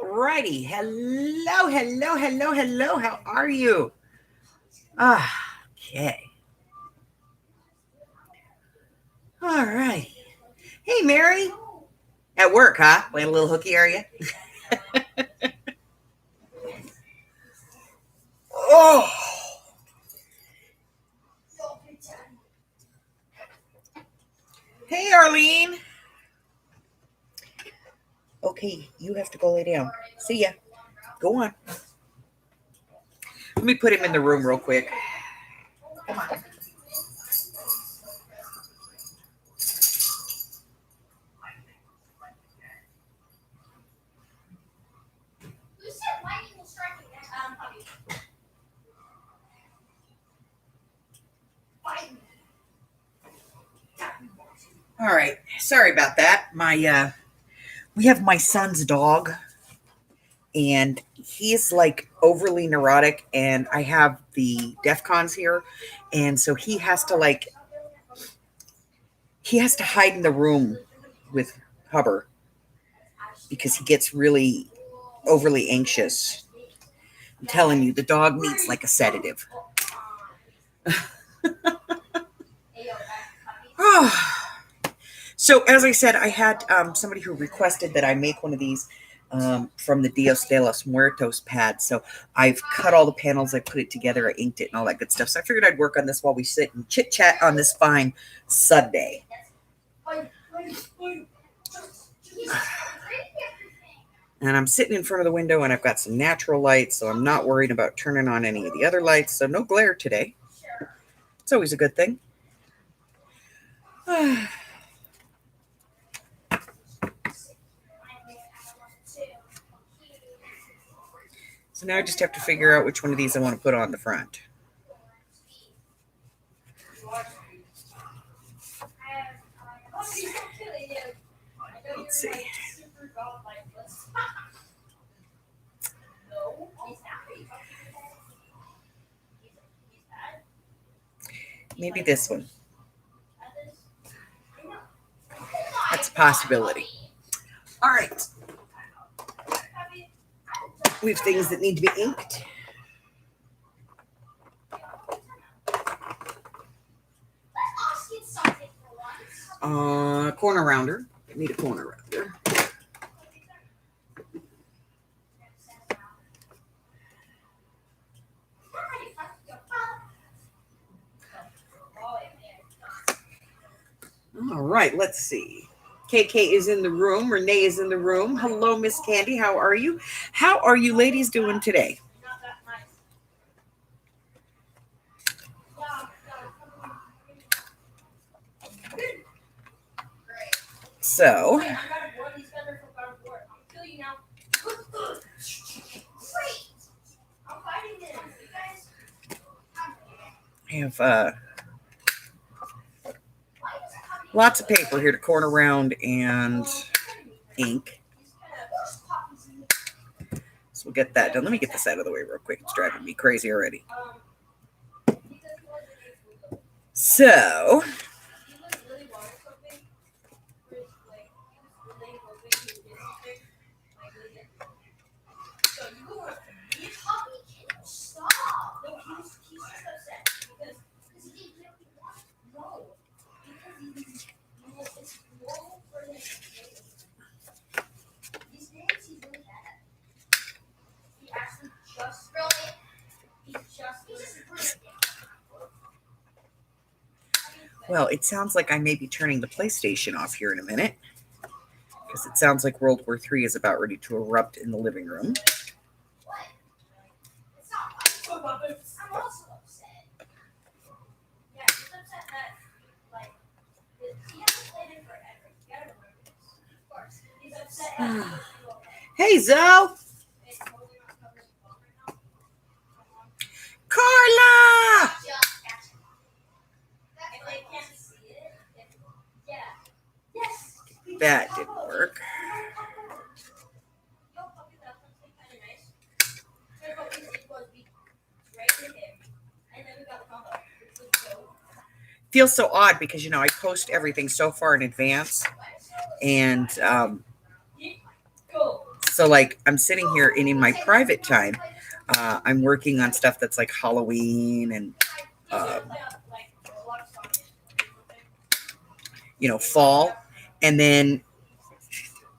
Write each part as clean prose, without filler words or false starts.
Alrighty. Hello, hello, hello, hello. How are you? Okay. All right. Hey, Mary. At work, huh? Playing a little hooky, are you? Oh. Hey, Arlene. Okay, you have to go lay down. See ya. Go on. Let me put him in the room real quick. Come on. All right. Sorry about that. We have my son's dog, and he's like overly neurotic, and I have the DEFCONs here, and so he has to hide in the room with Hubbard because he gets really overly anxious. I'm telling you, the dog needs like a sedative. So, as I said, I had somebody who requested that I make one of these from the Dios de los Muertos pad. So, I've cut all the panels, I put it together, I inked it, and all that good stuff. So, I figured I'd work on this while we sit and chit chat on this fine Sunday. And I'm sitting in front of the window, and I've got some natural light, so I'm not worried about turning on any of the other lights. So, no glare today. It's always a good thing. So now I just have to figure out which one of these I want to put on the front. Let's see. Maybe this one. That's a possibility. All right. We have things that need to be inked. Corner rounder. I need a corner rounder. All right, let's see. KK is in the room. Renee is in the room. Hello, Miss Candy. How are you? How are you ladies doing today? So, I have lots of paper here to corner around and ink. So we'll get that done. Let me get this out of the way real quick. It's driving me crazy already. So, well, it sounds like I may be turning the PlayStation off here in a minute because it sounds like World War III is about ready to erupt in the living room. Hey, Zoe. Carla! That didn't work. Feels so odd because, I post everything so far in advance. And So like I'm sitting here and in my private time, I'm working on stuff that's like Halloween and, fall. And then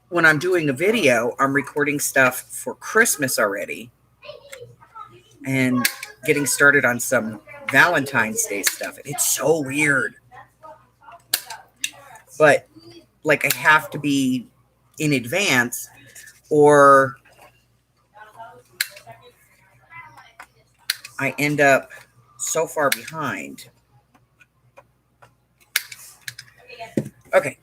when I'm doing a video, I'm recording stuff for Christmas already and getting started on some Valentine's Day stuff. And it's so weird. But like I have to be in advance or I end up so far behind. Okay.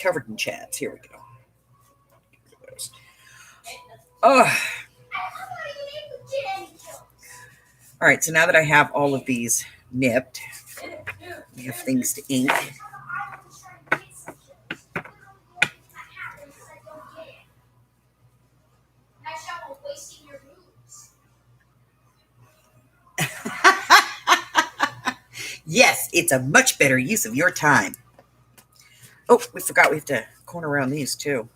Covered in chats. Here we go. Oh. All right. So now that I have all of these nipped, we have things to ink. Yes, it's a much better use of your time. Oh, we forgot we have to corner around these too.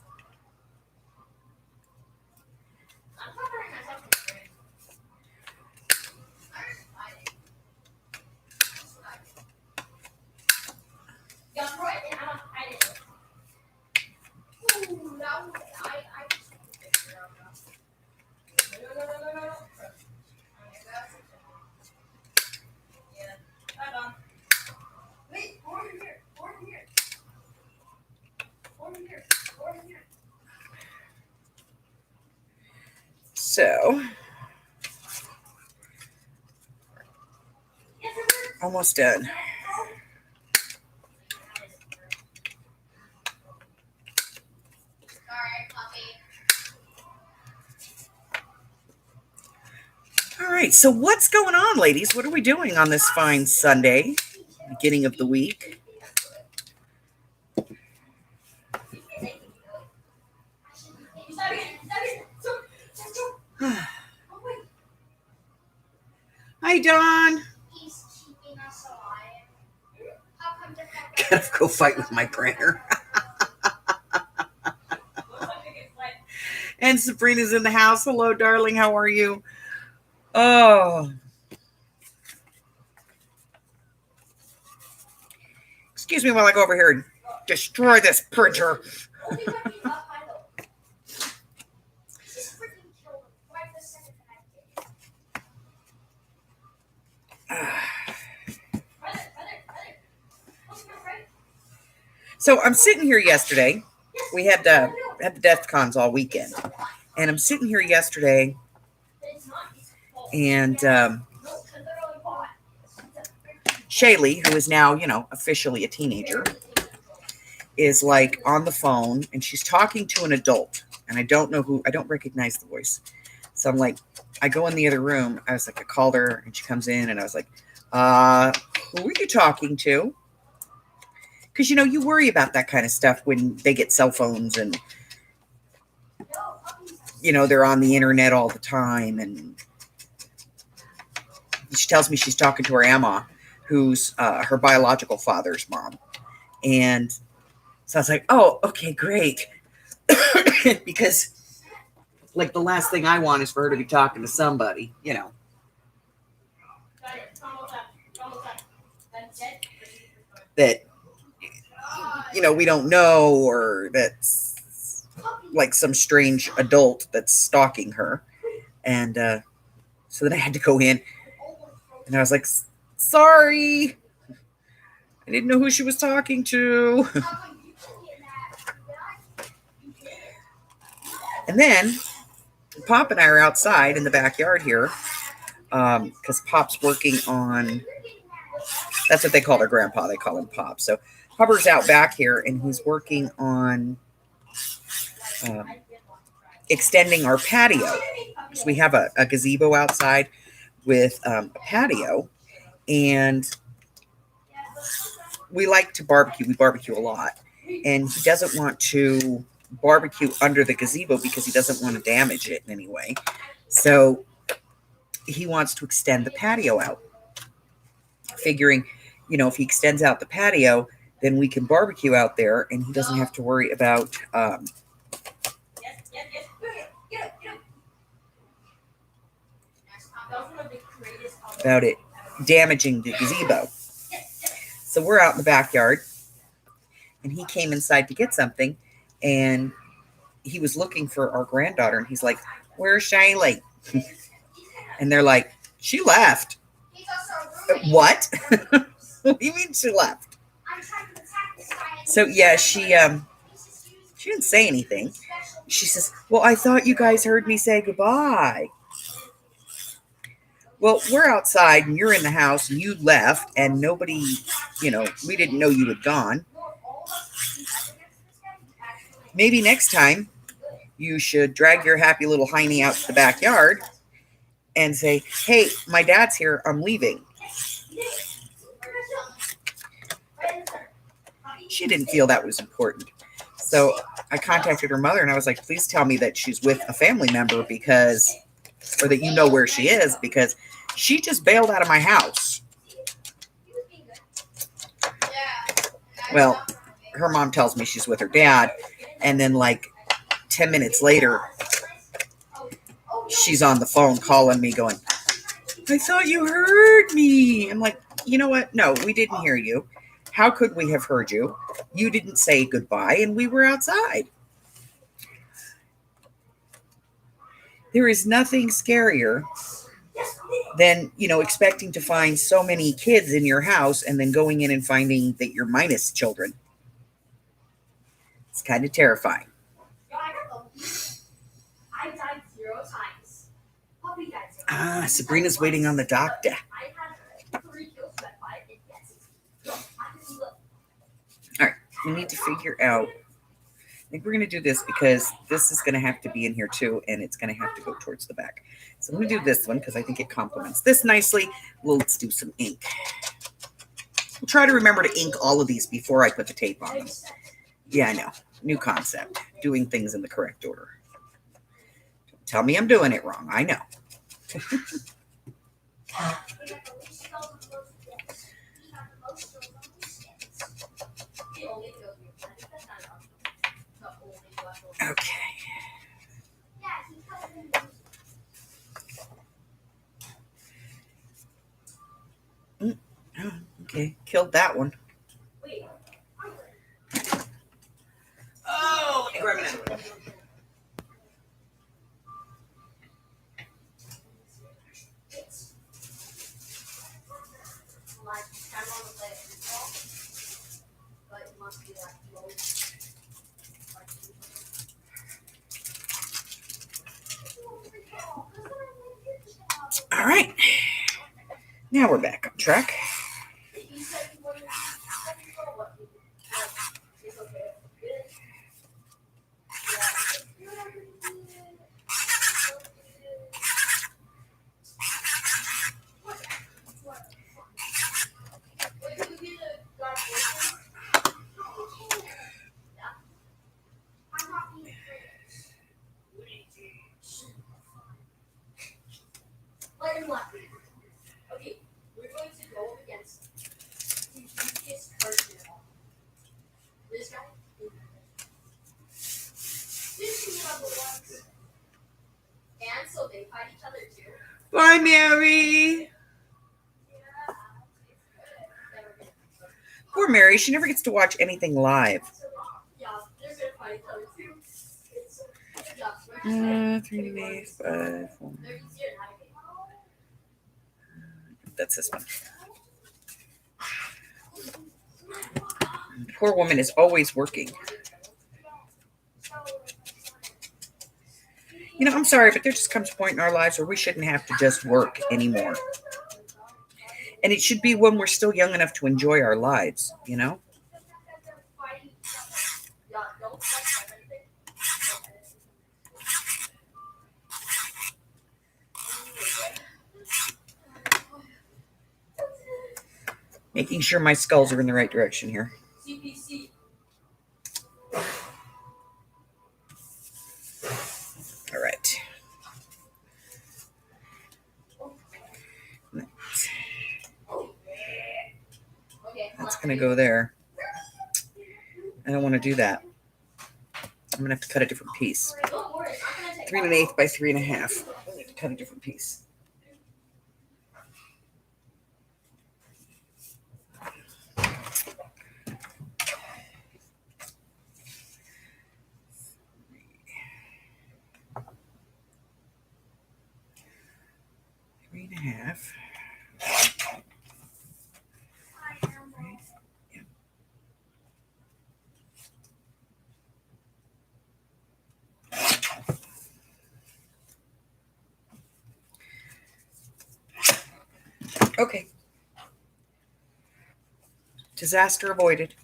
So, almost done. All right, so what's going on, ladies? What are we doing on this fine Sunday, beginning of the week? Hi, Dawn. Gotta go fight with my printer. And Sabrina's in the house. Hello, darling. How are you? Oh. Excuse me while I go over here and destroy this printer. So I'm sitting here yesterday. We had the Death Cons all weekend. And I'm sitting here yesterday and Shaylee, who is now, officially a teenager, is like on the phone and she's talking to an adult. And I don't know who, I don't recognize the voice. So I'm like, I go in the other room. I was like, I called her and she comes in and I was like, who are you talking to? Because, you worry about that kind of stuff when they get cell phones and, they're on the internet all the time. And she tells me she's talking to her Emma, who's her biological father's mom. And so I was like, oh, okay, great. Because, like, the last thing I want is for her to be talking to somebody, that, we don't know, or that's like some strange adult that's stalking her. And so then I had to go in and I was like, sorry, I didn't know who she was talking to. And then Pop and I are outside in the backyard here because Pop's working on, that's what they call their grandpa. They call him Pop. So Popper's out back here and he's working on extending our patio. So we have a gazebo outside with a patio, and we like to barbecue. We barbecue a lot. And he doesn't want to barbecue under the gazebo because he doesn't want to damage it in any way. So he wants to extend the patio out, figuring, if he extends out the patio, then we can barbecue out there and he doesn't have to worry about about it damaging the gazebo. So we're out in the backyard, and he came inside to get something, and he was looking for our granddaughter, and he's like, "Where's Shaylee?" And they're like, "She left." What? What do you mean she left? So yeah, she didn't say anything. She says, "Well, I thought you guys heard me say goodbye." Well, we're outside and you're in the house and you left and nobody, we didn't know you had gone. Maybe next time you should drag your happy little hiney out to the backyard and say, "Hey, my dad's here. I'm leaving." She didn't feel that was important. So I contacted her mother and I was like, "Please tell me that she's with a family member or that you know where she is, because she just bailed out of my house." Well, her mom tells me she's with her dad. And then like 10 minutes later, she's on the phone calling me going, "I thought you heard me." I'm like, "You know what? No, we didn't hear you. How could we have heard you? You didn't say goodbye and we were outside." There is nothing scarier than, expecting to find so many kids in your house and then going in and finding that you're minus children. It's kind of terrifying. Sabrina's waiting on the doctor. All right, we need to figure out. I think we're going to do this because this is going to have to be in here too, and it's going to have to go towards the back. So I'm going to do this one because I think it complements this nicely. Let's do some ink. We'll try to remember to ink all of these before I put the tape on them. Yeah, I know. New concept. Doing things in the correct order. Don't tell me I'm doing it wrong. I know. Okay. Okay, killed that one. Oh, grab another one. All right. Now we're back on track. Bye, Mary. Poor Mary. She never gets to watch anything live. 3 days, 5, 4. That's this one. The poor woman is always working. I'm sorry, but there just comes a point in our lives where we shouldn't have to just work anymore. And it should be when we're still young enough to enjoy our lives, Making sure my skulls are in the right direction here. All right. That's going to go there. I don't want to do that. I'm going to have to cut a different piece. 3 1/8 by 3 1/2. I'm going to cut a different piece. enough. Okay. Disaster avoided.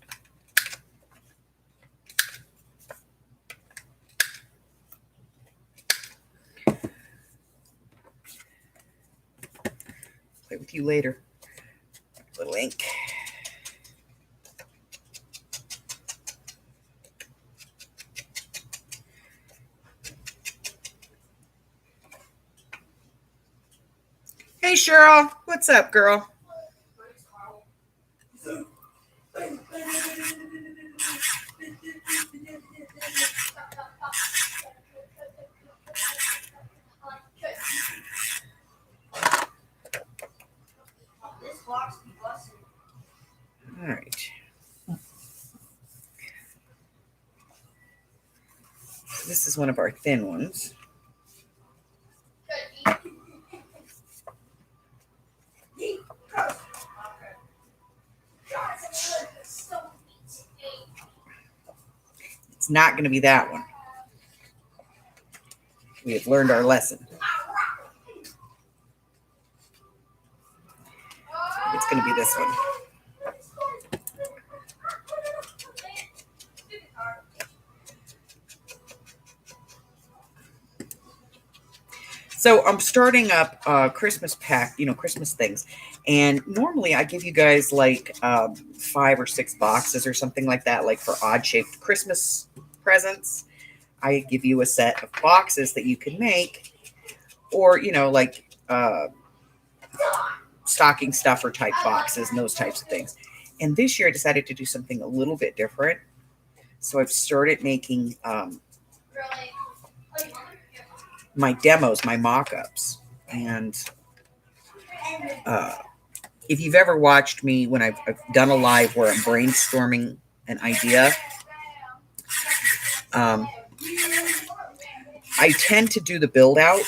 Play with you later. Little ink. Hey, Cheryl. What's up, girl? All right. This is one of our thin ones. It's not going to be that one. We have learned our lesson. It's going to be this one. So I'm starting up Christmas pack, Christmas things. And normally I give you guys like 5 or 6 boxes or something like that, like for odd shaped Christmas presents. I give you a set of boxes that you can make, or, like stocking stuffer type boxes and those types of things. And this year I decided to do something a little bit different. So I've started making my demos, my mock-ups. And if you've ever watched me when I've done a live where I'm brainstorming an idea, I tend to do the build out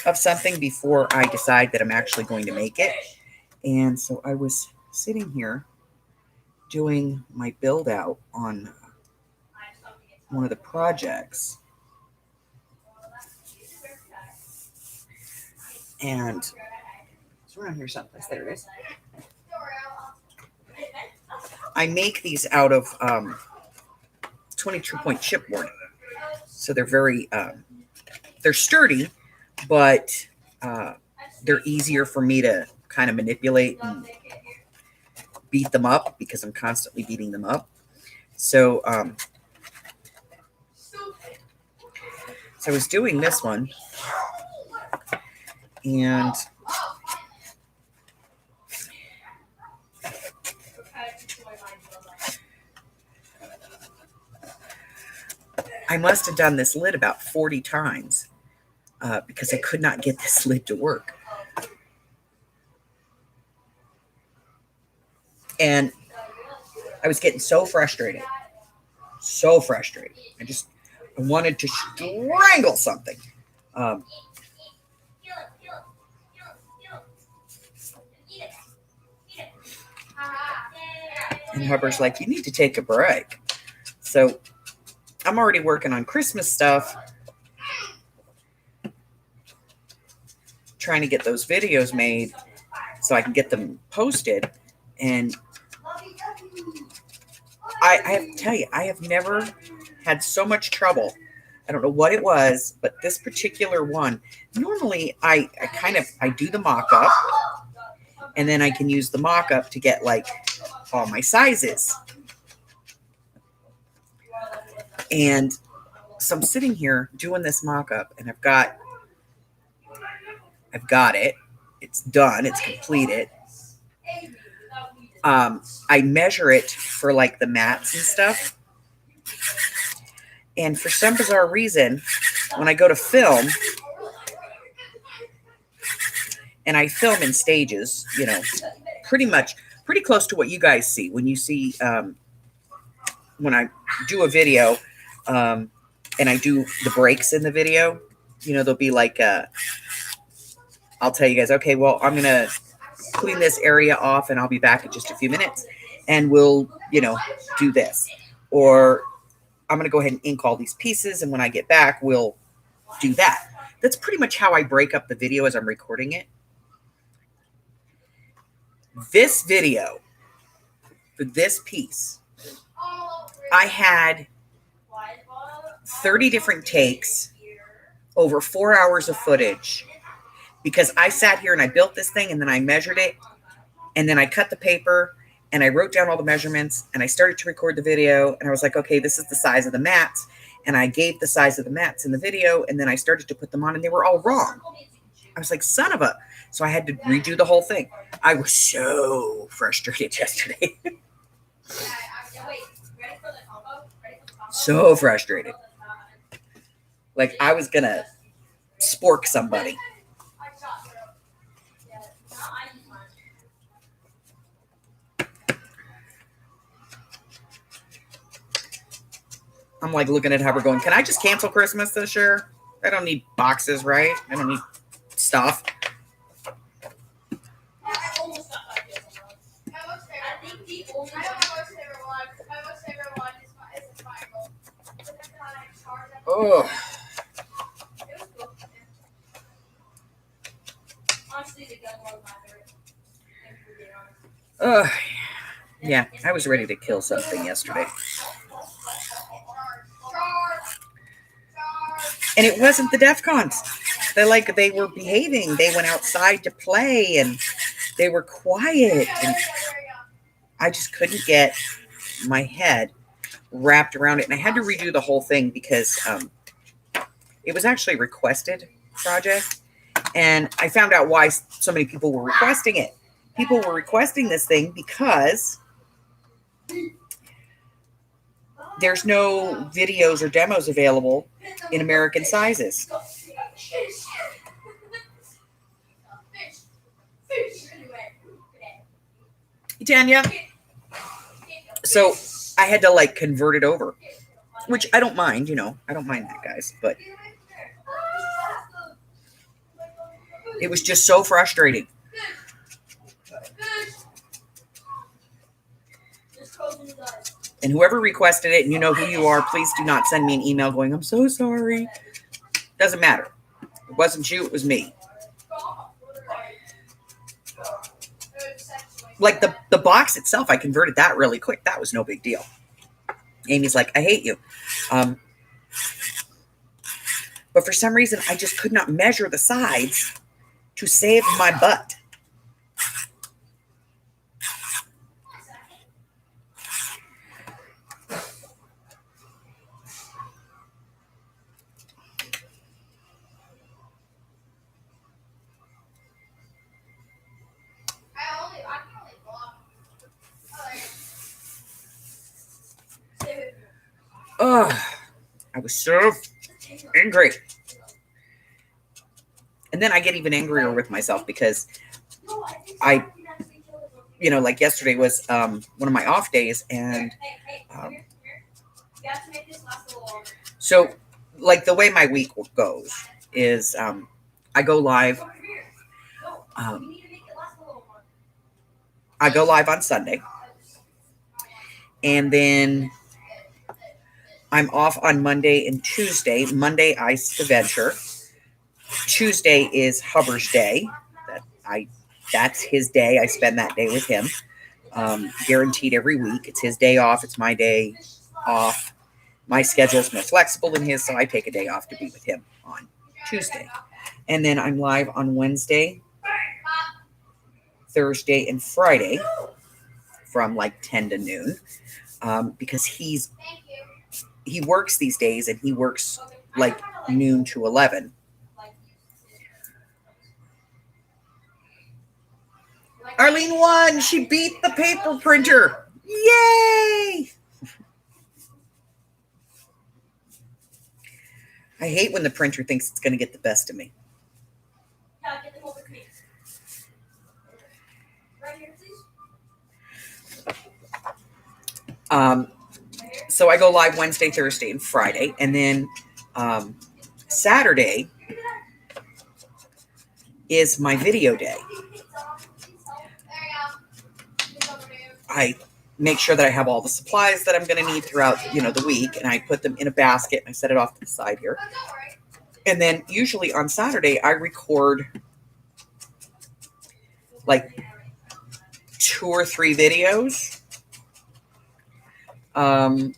of something before I decide that I'm actually going to make it. And so I was sitting here doing my build out on one of the projects. And it's around here someplace. There it is. I make these out of 22-point chipboard. So they're very, they're sturdy, but they're easier for me to kind of manipulate and beat them up because I'm constantly beating them up. So, so I was doing this one, and I must have done this lid about 40 times because I could not get this lid to work. And I was getting so frustrated. I wanted to strangle something. And Hubbard's like, you need to take a break. So I'm already working on Christmas stuff, trying to get those videos made so I can get them posted. And I have to tell you, I have never had so much trouble. I don't know what it was, but this particular one, normally I do the mock-up, and then I can use the mock-up to get like all my sizes. And so I'm sitting here doing this mock-up, and I've got it. It's done. It's completed. I measure it for like the mats and stuff. And for some bizarre reason, when I go to film, and I film in stages, pretty close to what you guys see when you see, when I do a video, and I do the breaks in the video, there'll be like I'll tell you guys, okay, well, I'm going to clean this area off and I'll be back in just a few minutes and we'll, do this. Or I'm going to go ahead and ink all these pieces. And when I get back, we'll do that. That's pretty much how I break up the video as I'm recording it. This video, for this piece, I had 30 different takes, over 4 hours of footage, because I sat here and I built this thing and then I measured it and then I cut the paper and I wrote down all the measurements and I started to record the video and I was like, okay, this is the size of the mats. And I gave the size of the mats in the video and then I started to put them on and they were all wrong. I was like, son of a. So I had to redo the whole thing. I was so frustrated yesterday. So frustrated. Like I was going to spork somebody. I'm like looking at how we're going. Can I just cancel Christmas this year? I don't need boxes, right? I don't need stuff. Oh. Yeah, I was ready to kill something yesterday. And it wasn't the DEFCONs. They were behaving. They went outside to play and they were quiet. And I just couldn't get my head wrapped around it. And I had to redo the whole thing because it was actually a requested project. And I found out why so many people were requesting it. People were requesting this thing because there's no videos or demos available in American sizes. Tanya. So I had to convert it over, which I don't mind, I don't mind that, guys, but it was just so frustrating. And whoever requested it, and you know who you are, please do not send me an email going, I'm so sorry. Doesn't matter. It wasn't you, it was me. Like the box itself, I converted that really quick. That was no big deal. Amy's like, I hate you. But for some reason, I just could not measure the sides to save my butt. I was so angry. And then I get even angrier with myself because I, like yesterday was one of my off days. And so the way my week goes is I go live. I go live on Sunday. And then I'm off on Monday and Tuesday. Monday, Ice to Venture. Tuesday is Hubbard's day. That's his day. I spend that day with him. Guaranteed every week. It's his day off. It's my day off. My schedule's more flexible than his, so I take a day off to be with him on Tuesday. And then I'm live on Wednesday, Thursday, and Friday from 10 to noon because he works these days and he works noon to 11. Arlene won. She beat the paper printer. Yay! I hate when the printer thinks it's going to get the best of me. Get them over to me. Right here, please. So I go live Wednesday, Thursday, and Friday. And then Saturday is my video day. I make sure that I have all the supplies that I'm going to need throughout, the week, and I put them in a basket and I set it off to the side here. And then usually on Saturday, I record like 2 or 3 videos. And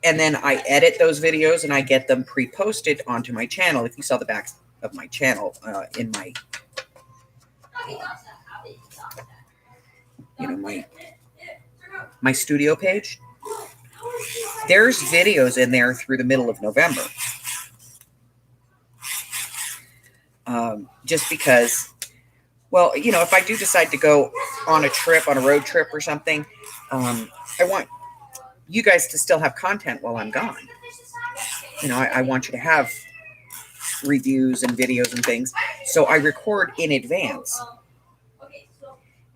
then I edit those videos and I get them pre-posted onto my channel. If you saw the back of my channel in my studio page, there's videos in there through the middle of November. Just because, well, if I do decide to go on a road trip or something, I want you guys to still have content while I'm gone. I want you to have reviews and videos and things. So I record in advance.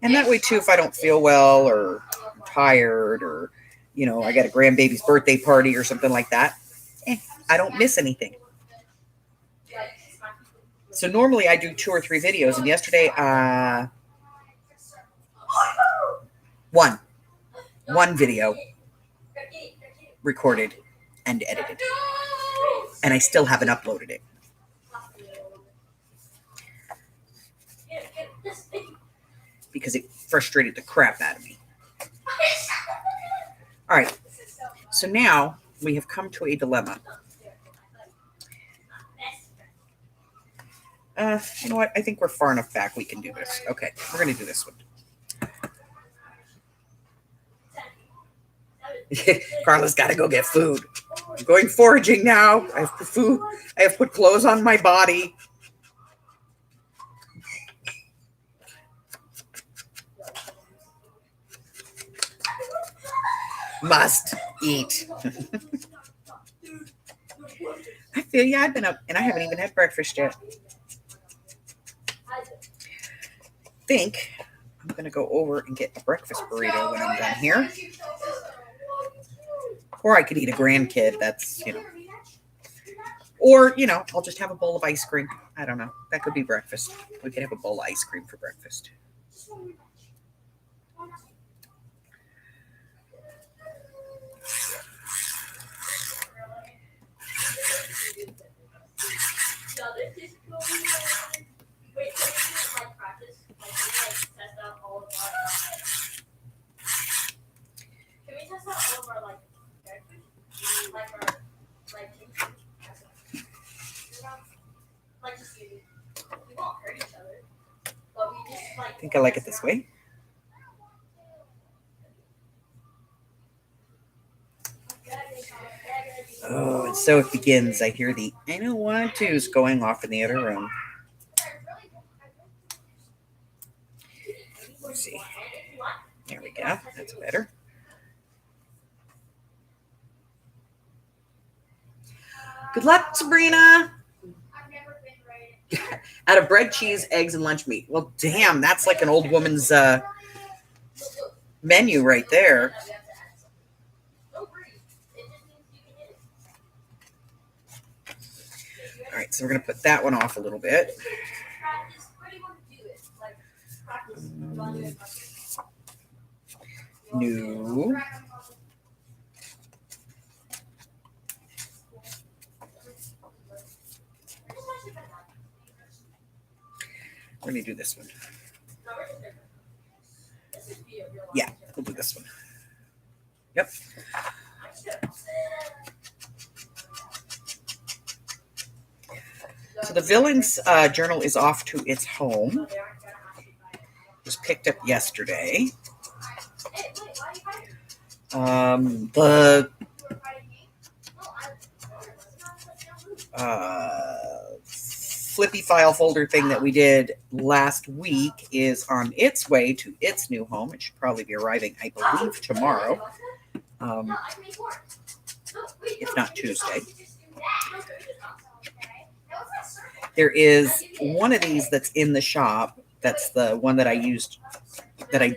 And that way, too, if I don't feel well or I'm tired or, I got a grandbaby's birthday party or something like that, I don't miss anything. So normally I do 2 or 3 videos. And yesterday, one video recorded and edited. And I still haven't uploaded it. Because it frustrated the crap out of me. All right. So now we have come to a dilemma. You know what? I think we're far enough back. We can do this. Okay. We're going to do this one. Carla's got to go get food. I'm going foraging now. I have food. I have put clothes on my body. Must eat. I feel you. I've been up and I haven't even had breakfast yet. I think I'm going to go over and get a breakfast burrito when I'm done here. Or I could eat a grandkid. That's, Or, I'll just have a bowl of ice cream. I don't know. That could be breakfast. We could have a bowl of ice cream for breakfast. I think I like it this way. Oh, and so it begins. I hear the I don't want to's going off in the other room. Let's see. There we go. That's better. Good luck, Sabrina. Out of bread, cheese, eggs, and lunch meat. Well, damn, that's like an old woman's menu right there. All right, so we're going to put that one off a little bit. No. We're going to do this one. Yeah, we'll do this one. Yep. So the Villains Journal is off to its home. It was picked up yesterday. The flippy file folder thing that we did last week is on its way to its new home. It should probably be arriving, I believe, tomorrow, if not Tuesday. There is one of these that's in the shop. That's the one that I used, that I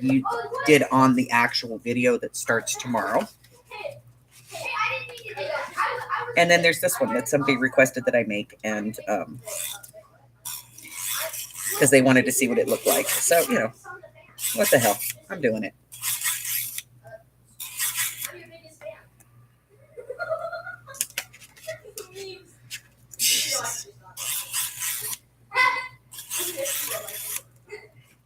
did on the actual video that starts tomorrow. And then there's this one that somebody requested that I make, and because they wanted to see what it looked like. So, what the hell? I'm doing it.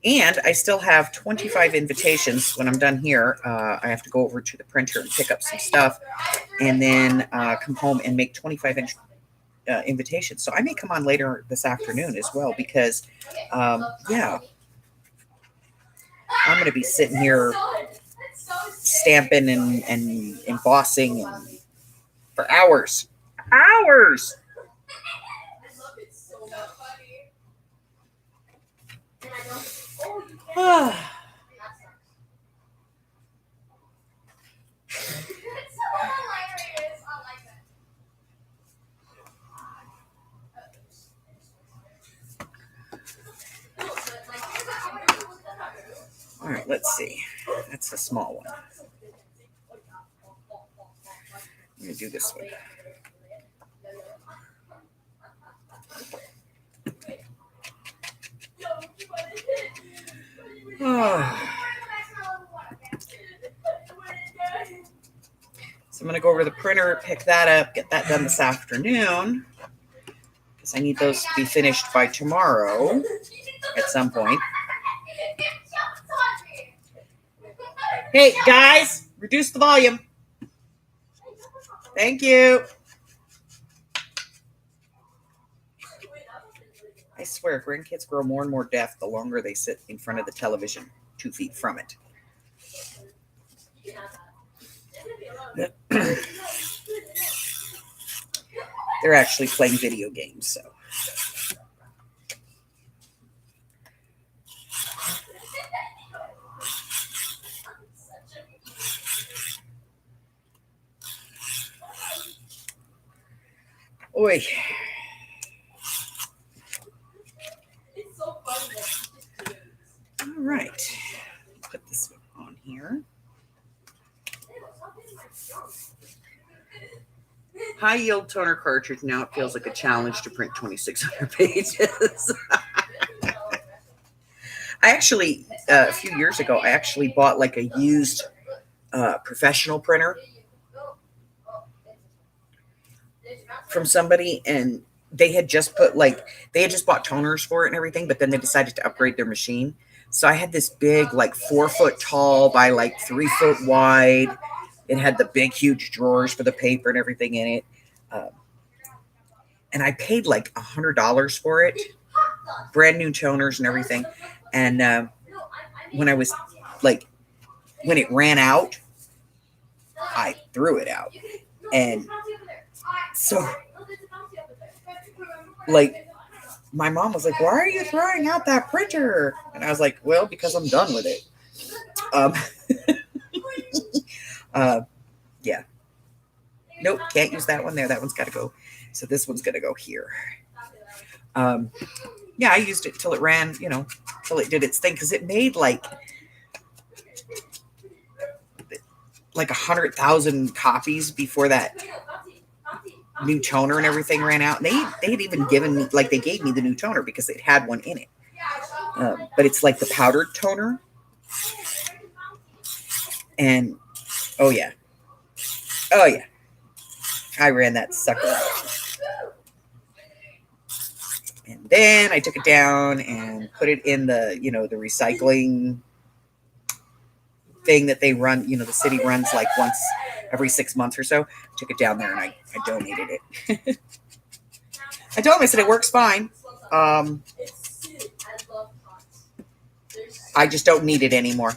And I still have 25 invitations. When I'm done here, I have to go over to the printer and pick up some stuff, and then come home and make 25 invitations. So I may come on later this afternoon as well, because, yeah, I'm going to be sitting here stamping and embossing for hours. Hours! All right, let's see. That's the small one. I'm going to do this one. So I'm going to go over to the printer, pick that up, get that done this afternoon, because I need those to be finished by tomorrow at some point. Hey, guys, reduce the volume. Thank you. I swear, grandkids grow more and more deaf the longer they sit in front of the television 2 feet from it. They're actually playing video games, so. Oi. All right. Put this one on here. High yield toner cartridge. Now it feels like a challenge to print 2,600 pages. I actually, a few years ago, I actually bought like a used professional printer from somebody, and they had just bought toners for it and everything, but then they decided to upgrade their machine. So I had this big, like 4 foot tall by like 3 foot wide. It had the big, huge drawers for the paper and everything in it. And I paid like $100 for it, brand new toners and everything. And when it ran out, I threw it out. And so, like, my mom was like, "Why are you throwing out that printer?" And I was like, "Well, because I'm done with it." Yeah. Nope, can't use that one there. That one's got to go. So this one's going to go here. Yeah, I used it till it ran, till it did its thing, because it made like 100,000 copies before that new toner and everything ran out. And they had even given me, they gave me the new toner because it had one in it. But it's like the powdered toner. And, oh yeah, I ran that sucker out. And then I took it down and put it in the, the recycling thing that they run, the city runs like once every 6 months or so. I took it down there and I donated it. I told him, I said, it works fine. I just don't need it anymore.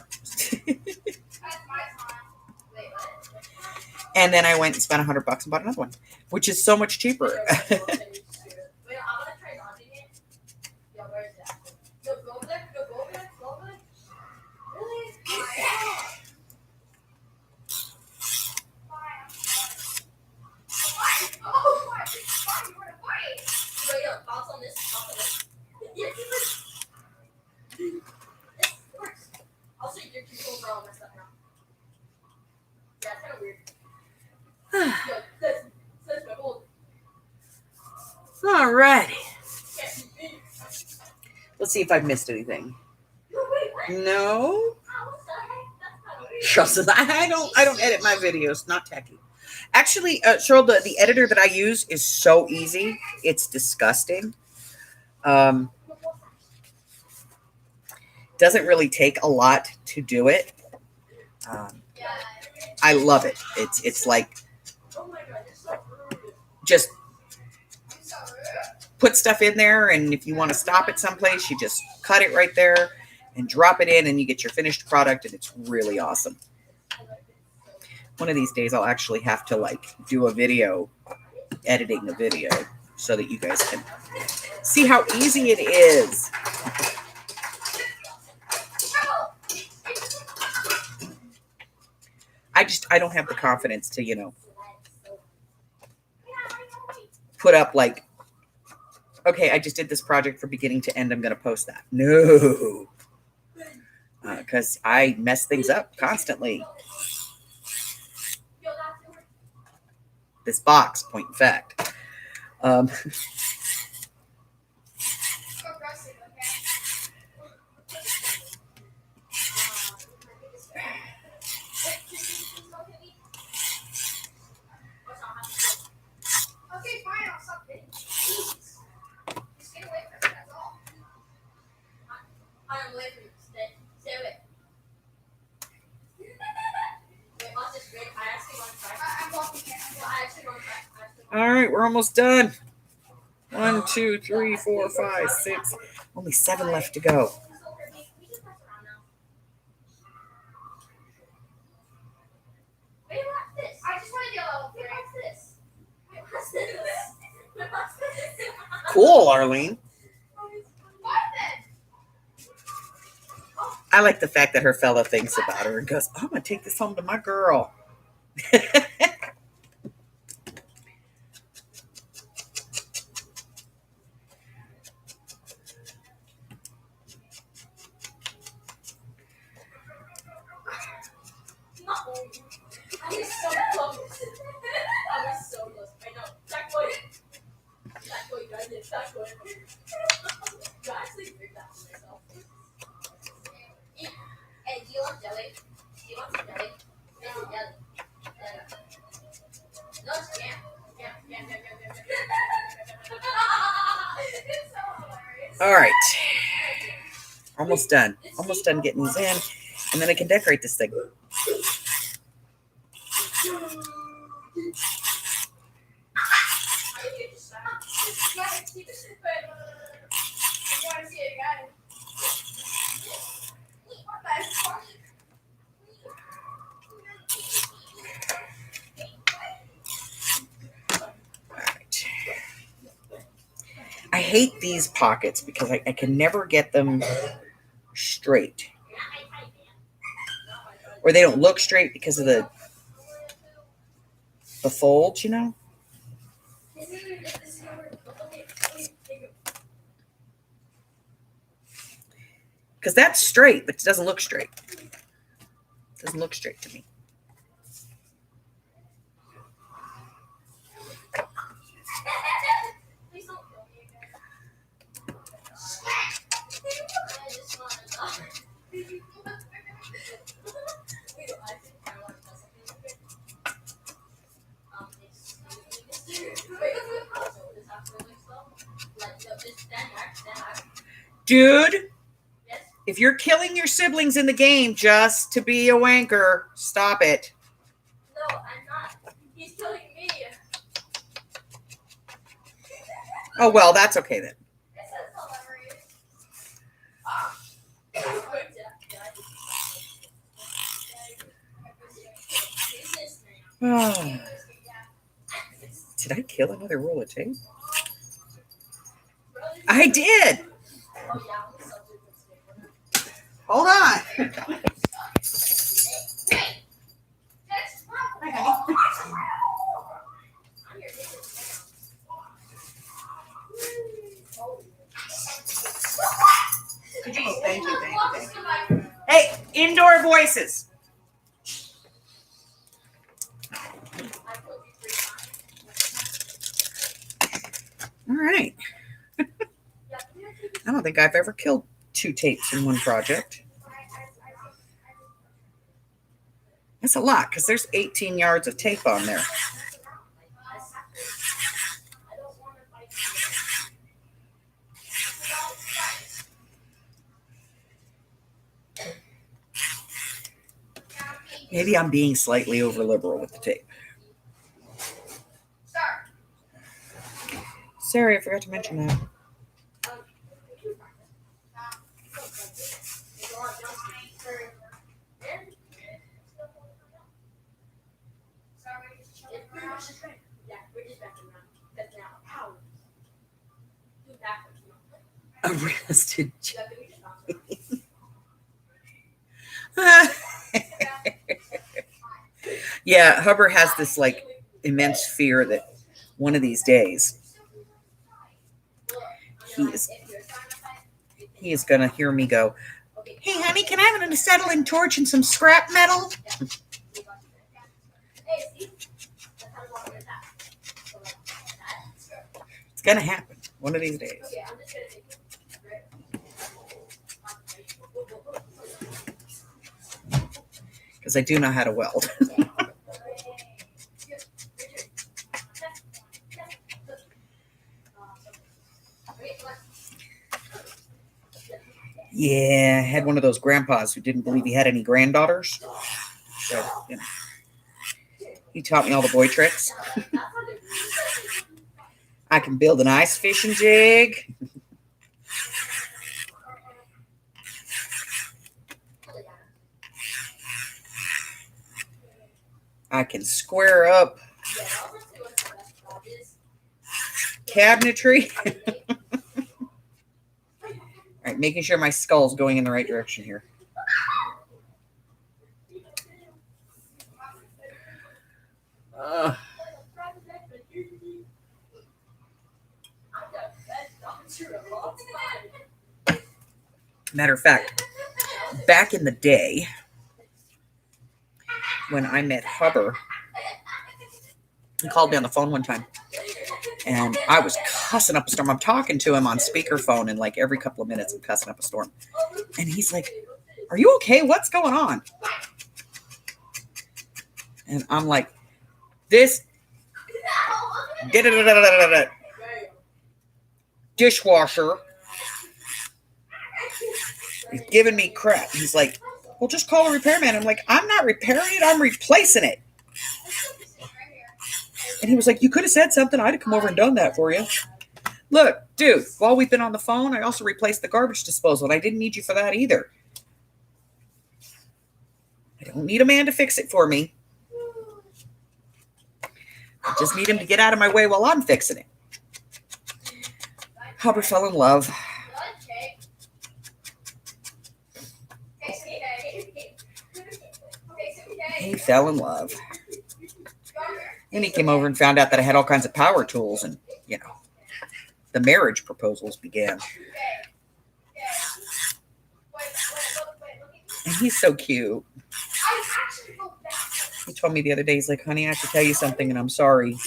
And then I went and spent $100 and bought another one, which is so much cheaper. All righty. Let's see if I've missed anything. No. Cheryl says, I don't edit my videos, not techie. Actually, Cheryl, the editor that I use is so easy. It's disgusting. Doesn't really take a lot to do it. I love it. It's like just put stuff in there, and if you want to stop it someplace, you just cut it right there and drop it in, and you get your finished product, and it's really awesome. One of these days, I'll actually have to like do a video, editing a video, so that you guys can see how easy it is. I don't have the confidence to, you know, put up like, okay, I just did this project from beginning to end, I'm going to post that. No. Because I mess things up constantly. This box, point in fact. All right, we're almost done. 1, 2, 3, 4, 5, 6. Only 7 left to go. Cool, Arlene. I like the fact that her fella thinks about her and goes, I'm going to take this home to my girl. All right. Almost done. Almost done getting these in. And then I can decorate this thing. I hate these pockets because I can never get them straight. Or they don't look straight because of the folds, you know? Because that's straight, but it doesn't look straight. It doesn't look straight to me. Dude, if you're killing your siblings in the game just to be a wanker, stop it. No, I'm not. He's killing me. Oh, well, that's okay then. Oh. Did I kill another roll of tape? I did. Hold on. Thank you. Hey, indoor voices. All right. I don't think I've ever killed 2 tapes in one project. That's a lot because there's 18 yards of tape on there. Maybe I'm being slightly over liberal with the tape. Sorry, I forgot to mention that. Arrested. Yeah, Hubbard has this like immense fear that one of these days he is gonna hear me go, "Hey honey, can I have an acetylene torch and some scrap metal?" It's gonna happen one of these days. Because I do know how to weld. Yeah, I had one of those grandpas who didn't believe he had any granddaughters. So, you know, he taught me all the boy tricks. I can build an ice fishing jig. I can square up cabinetry. All right, making sure my skull's going in the right direction here. Matter of fact, back in the day, when I met Hubbard, he called me on the phone one time, and I was cussing up a storm. I'm talking to him on speakerphone, and like every couple of minutes, I'm cussing up a storm. And he's like, "Are you okay? What's going on?" And I'm like, "This dishwasher is giving me crap." He's like, "Well, just call a repairman." I'm like, "I'm not repairing it. I'm replacing it." And he was like, "You could have said something. I'd have come over and done that for you." Look, dude, while we've been on the phone, I also replaced the garbage disposal, and I didn't need you for that either. I don't need a man to fix it for me. I just need him to get out of my way while I'm fixing it. Hubbard fell in love. He fell in love. And he came over and found out that I had all kinds of power tools, and, you know, the marriage proposals began. And he's so cute. He told me the other day, he's like, "Honey, I have to tell you something, and I'm sorry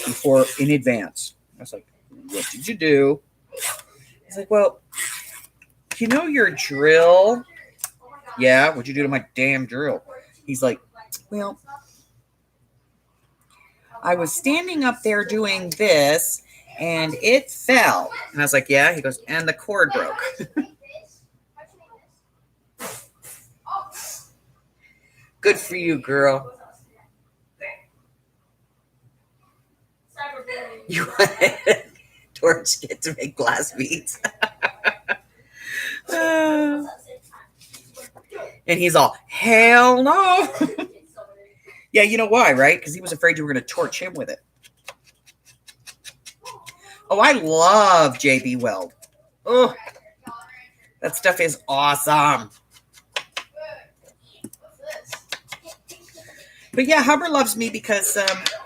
in advance." I was like, "What did you do?" He's like, "Well, you know your drill?" "Yeah, what'd you do to my damn drill?" He's like, "Well, I was standing up there doing this, and it fell." And I was like, "Yeah?" He goes, "And the cord broke." Good for you, girl. You wanted torch kit to make glass beads. And he's all, "Hell no." Yeah, you know why, right? Because he was afraid you were going to torch him with it. Oh, I love JB Weld. Oh, that stuff is awesome. But yeah, Hubbard loves me because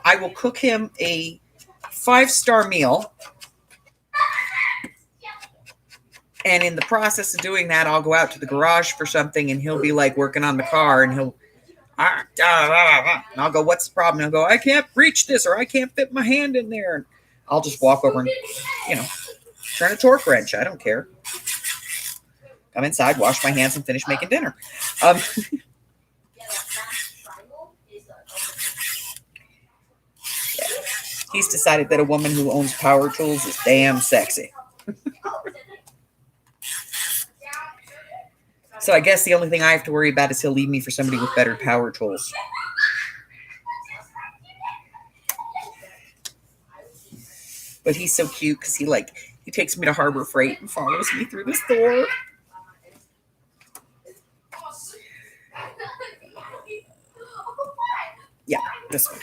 I will cook him a 5-star meal. And in the process of doing that, I'll go out to the garage for something, and he'll be like working on the car, and and I'll go, "What's the problem?" And he'll go, "I can't reach this," or "I can't fit my hand in there." And I'll just walk over and, you know, turn a torque wrench. I don't care. come inside, wash my hands, and finish making dinner. Yeah, that last triangle is He's decided that a woman who owns power tools is damn sexy. So I guess the only thing I have to worry about is he'll leave me for somebody with better power tools. But he's so cute because he takes me to Harbor Freight and follows me through the store. Yeah, this one.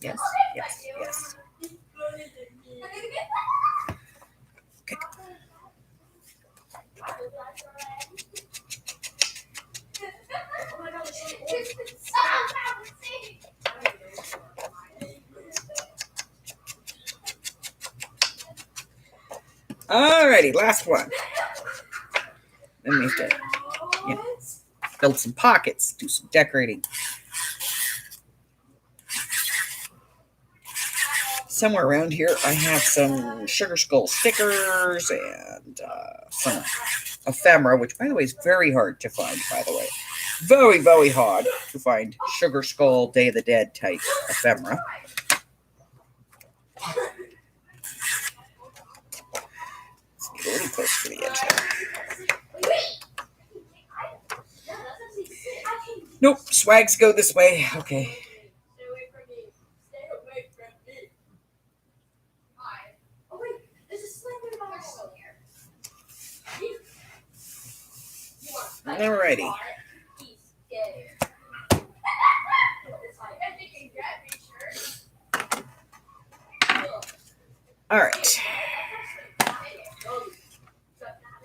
Yes, yes, yes. Okay. Alrighty, last one. Then we have to build some pockets, do some decorating. Somewhere around here, I have some Sugar Skull stickers and some ephemera, which, by the way, is very hard to find, by the way. Very, very hard to find Sugar Skull Day of the Dead type ephemera. Let's get a little close to the edge there. Nope, swags go this way. Okay. Alrighty. Alright.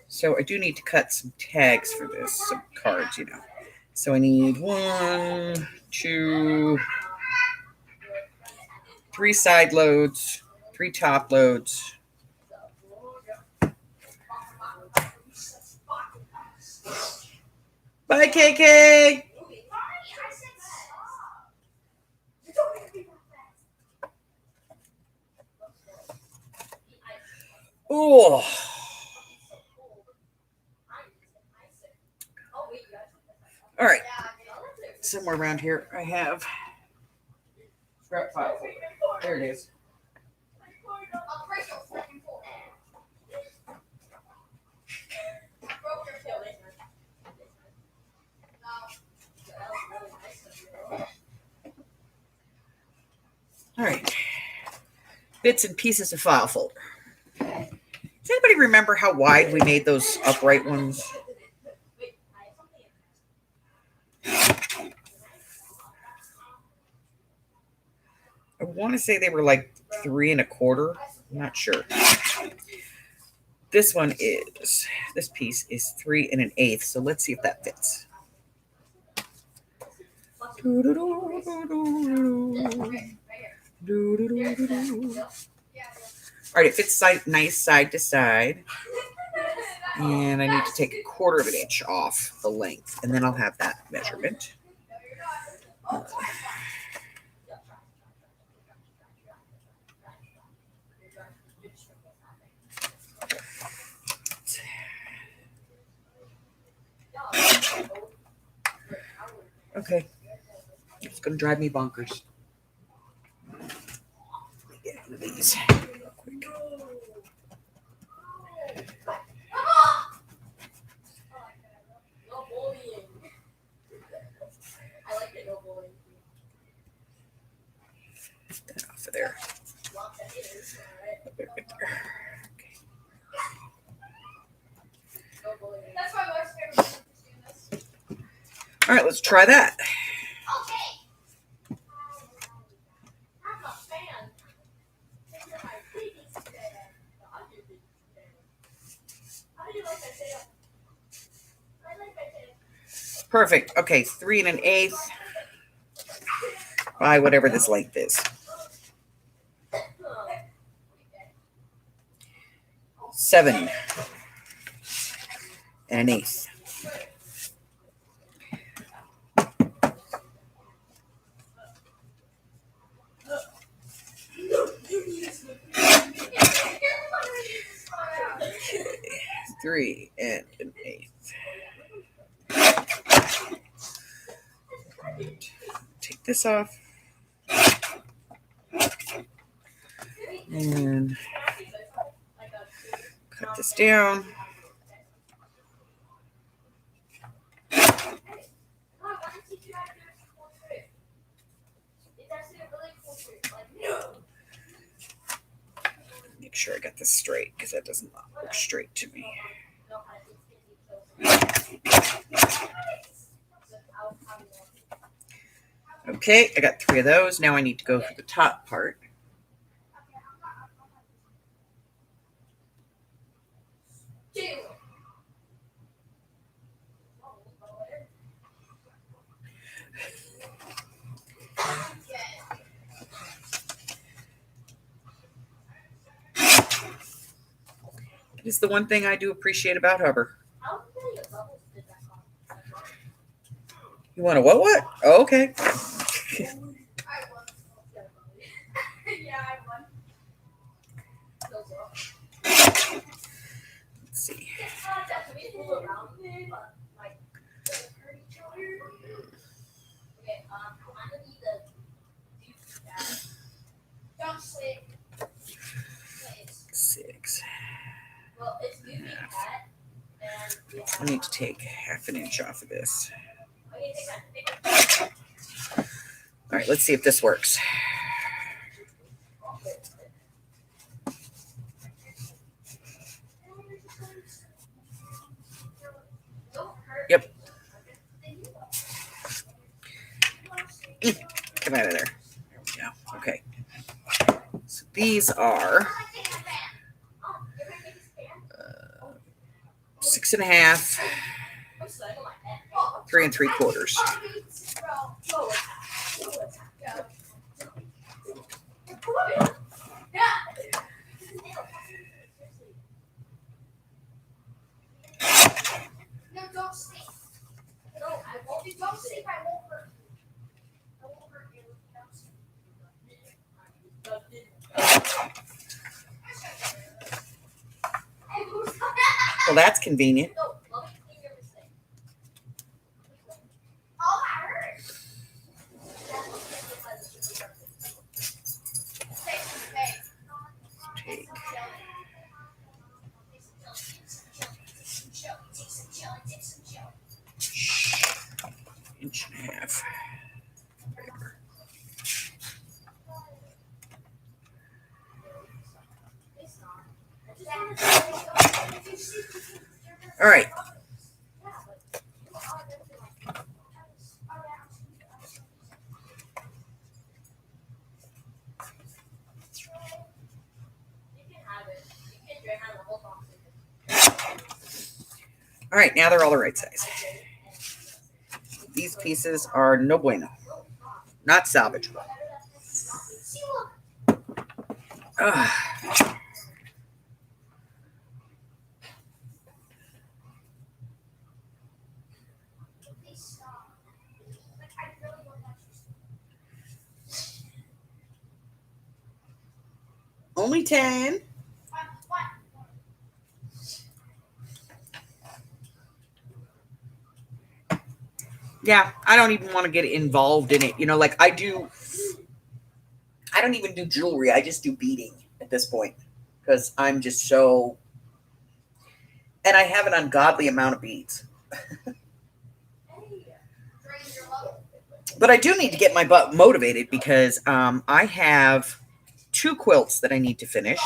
So I do need to cut some tags for this, some cards, you know. So I need 1, 2, 3 side loads, 3 top loads. Bye, KK. Oh. All right. Somewhere around here, I have scrap file folder. There it is. All right. Bits and pieces of file folder. Does anybody remember how wide we made those upright ones? I want to say they were like 3 1/4. I'm not sure. This piece is 3 1/8. So let's see if that fits. All right, it fits nice side to side. And I need to take 1/4 of an inch off the length, and then I'll have that measurement. Okay, it's going to drive me bonkers. Let me get one of these real quick. Get that off of there. Okay. All right, let's try that. Perfect. Okay, 3 1/8 by whatever this length is. 7 1/8. 3 1/8. Take this off. And cut this down. Make sure I got this straight because that does not look straight to me. Okay, I got 3 of those. Now I need to go for the top part. That is the one thing I do appreciate about Hubbard. You want a what? Oh, okay. Let's see. Six. I need to take 1/2 inch off of this. All right, let's see if this works. Yep. Come out of there. There we go. Okay. So these are 6 1/2, 3 3/4. Well, that's convenient. Take. Inch and 1/2. All right. All right, now they're all the right size. These pieces are no bueno. Not salvageable. Ugh. Only 10. Yeah, I don't even want to get involved in it. You know, like I don't even do jewelry. I just do beading at this point because I'm just so, and I have an ungodly amount of beads. But I do need to get my butt motivated because I have 2 quilts that I need to finish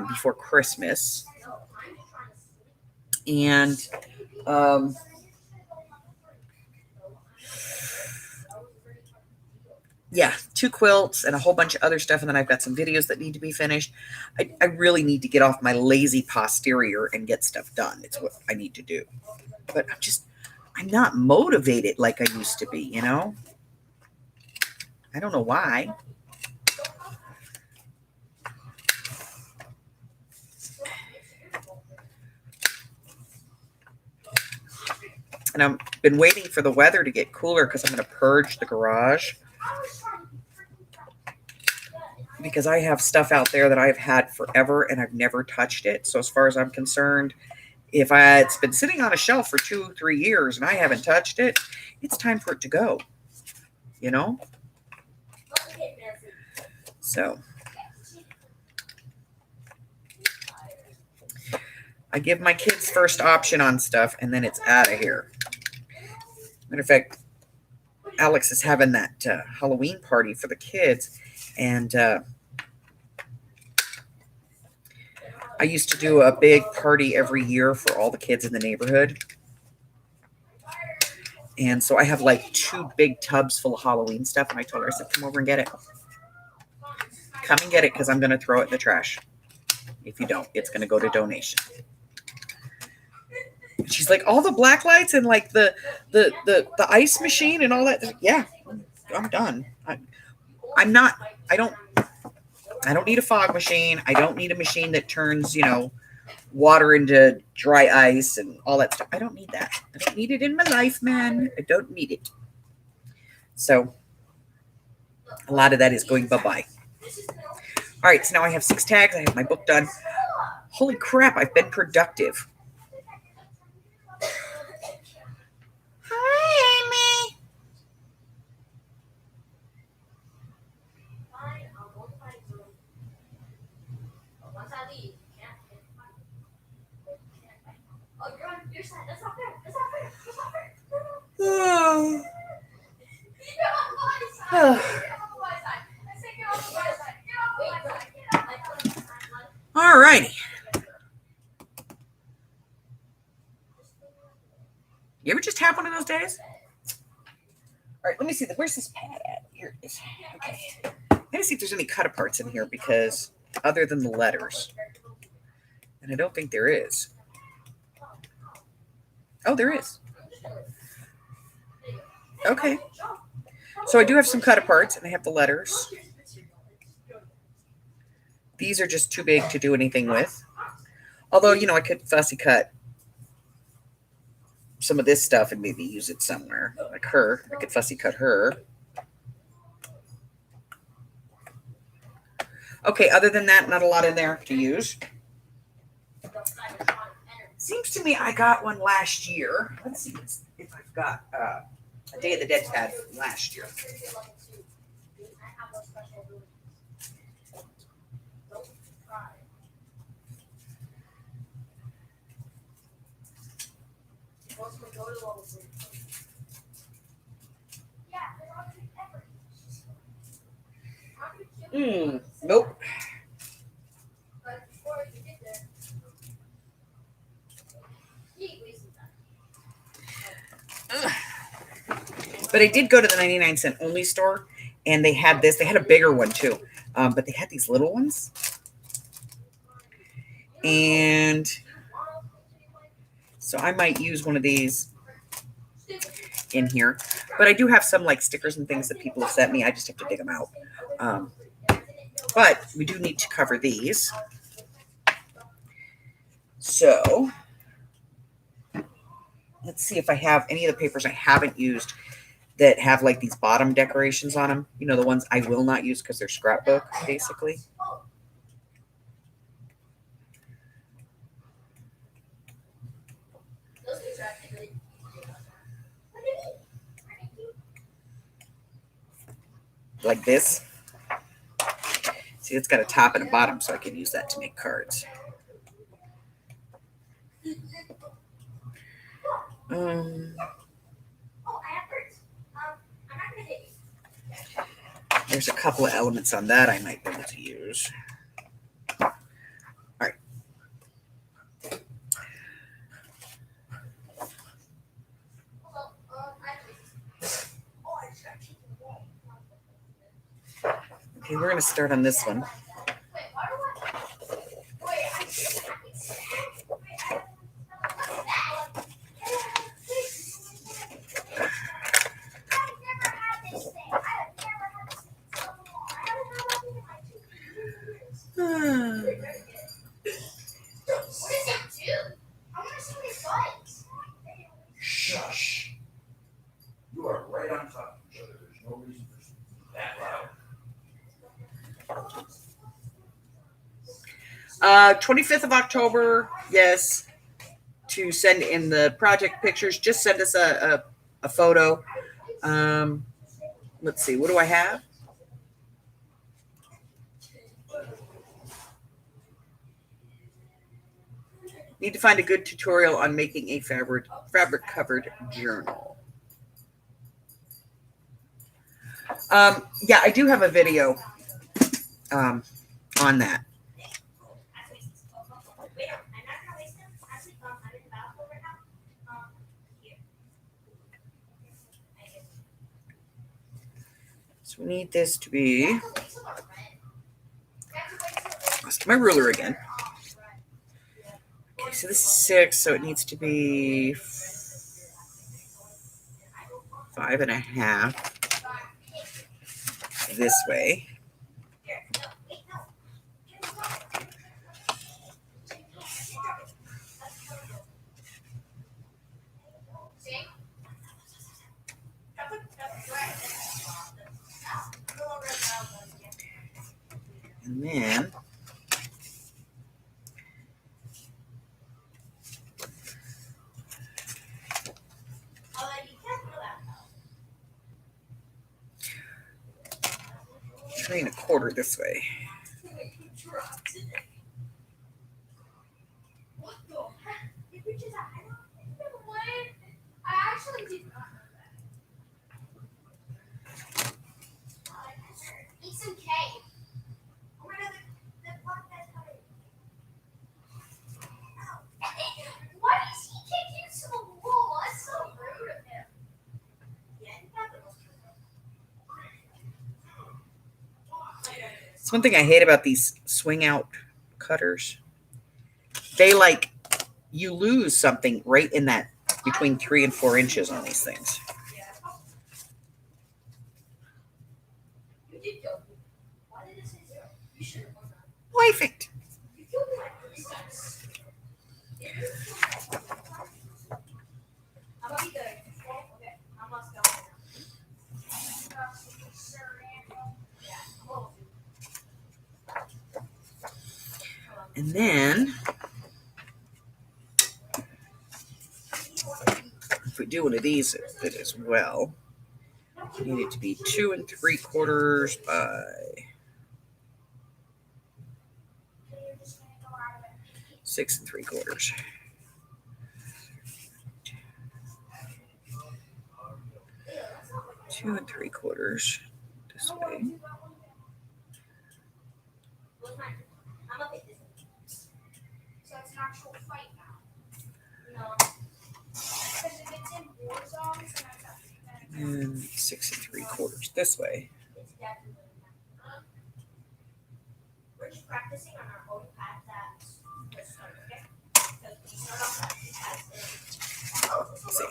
before Christmas. And yeah, 2 quilts and a whole bunch of other stuff. And then I've got some videos that need to be finished. I really need to get off my lazy posterior and get stuff done. It's what I need to do. But I'm not motivated like I used to be, you know? I don't know why. And I've been waiting for the weather to get cooler because I'm going to purge the garage. because I have stuff out there that I've had forever and I've never touched it. So as far as I'm concerned, if it's been sitting on a shelf for 2-3 years and I haven't touched it, it's time for it to go, you know? So I give my kids first option on stuff and then it's out of here. Matter of fact, Alex is having that Halloween party for the kids, and I used to do a big party every year for all the kids in the neighborhood. And so I have like 2 big tubs full of Halloween stuff, and I told her, I said, come over and get it. Come and get it, because I'm going to throw it in the trash. If you don't, it's going to go to donation. She's like, all the black lights and like the ice machine and all that. Yeah, I'm done. I don't need a fog machine. I don't need a machine that turns, water into dry ice and all that stuff. I don't need that. I don't need it in my life, man. I don't need it. So a lot of that is going bye-bye. All right, so now I have 6 tags. I have my book done. Holy crap, I've been productive. Hi, Amy. Once I leave, oh, you're on your side. That's not fair. That's not fair. That's not fair. Oh. You're on my side. Get off my side. I said get off my side. Get off my side. Get off my side. All righty. You ever just have one of those days? All right, let me see. Where's this pad at? Here it is. Okay. I'm going to see if there's any cut-aparts in here, because other than the letters. And I don't think there is. Oh, there is. Okay. So I do have some cut-aparts, and I have the letters. These are just too big to do anything with. Although, I could fussy cut some of this stuff and maybe use it somewhere. Like her. I could fussy cut her. Okay, other than that, not a lot in there to use. Seems to me I got one last year. Let's see if I've got a Day of the Dead pad from last year. Nope. But I did go to the 99-cent only store, and they had this. They had a bigger one too, but they had these little ones. And so I might use one of these in here. But I do have some like stickers and things that people have sent me. I just have to dig them out. But we do need to cover these. So let's see if I have any of the papers I haven't used that have like these bottom decorations on them. The ones I will not use because they're scrapbook, basically. Like this. See, it's got a top and a bottom, so I can use that to make cards. There's a couple of elements on that I might be able to use. All right. Okay, we're going to start on this one. Shush. You are right on top of each other. There's no reason for that loud. 25th of October, yes. To send in the project pictures, just send us a photo. Let's see, what do I have? Need to find a good tutorial on making a fabric covered journal. Yeah, I do have a video on that. So we need this to be, let's get my ruler again. Okay, so this is 6, so it needs to be 5.5 this way. And then three and a quarter this way. What the heck? I actually did not know that. Eat some cake. Oh my god, the podcast coming. Why does he kick you to the wall? That's so rude of him. It's one thing I hate about these swing out cutters. They you lose something right in that between 3 and 4 inches on these things. You did go. Why did it say 0? You should have won that. Perfect. You killed me like 3 times. I'm gonna be good. Okay, I must go now. And then if we do one of these as well, we need it to be 2 3/4 by 6 3/4. Two and 3/4 this way. I'm gonna pick this one. So it's an actual fight now. No. Because if it's in war zones, then And 6 3/4 this way. it's definitely not. We're just practicing on our own path that's the start, okay? Because we start off that See.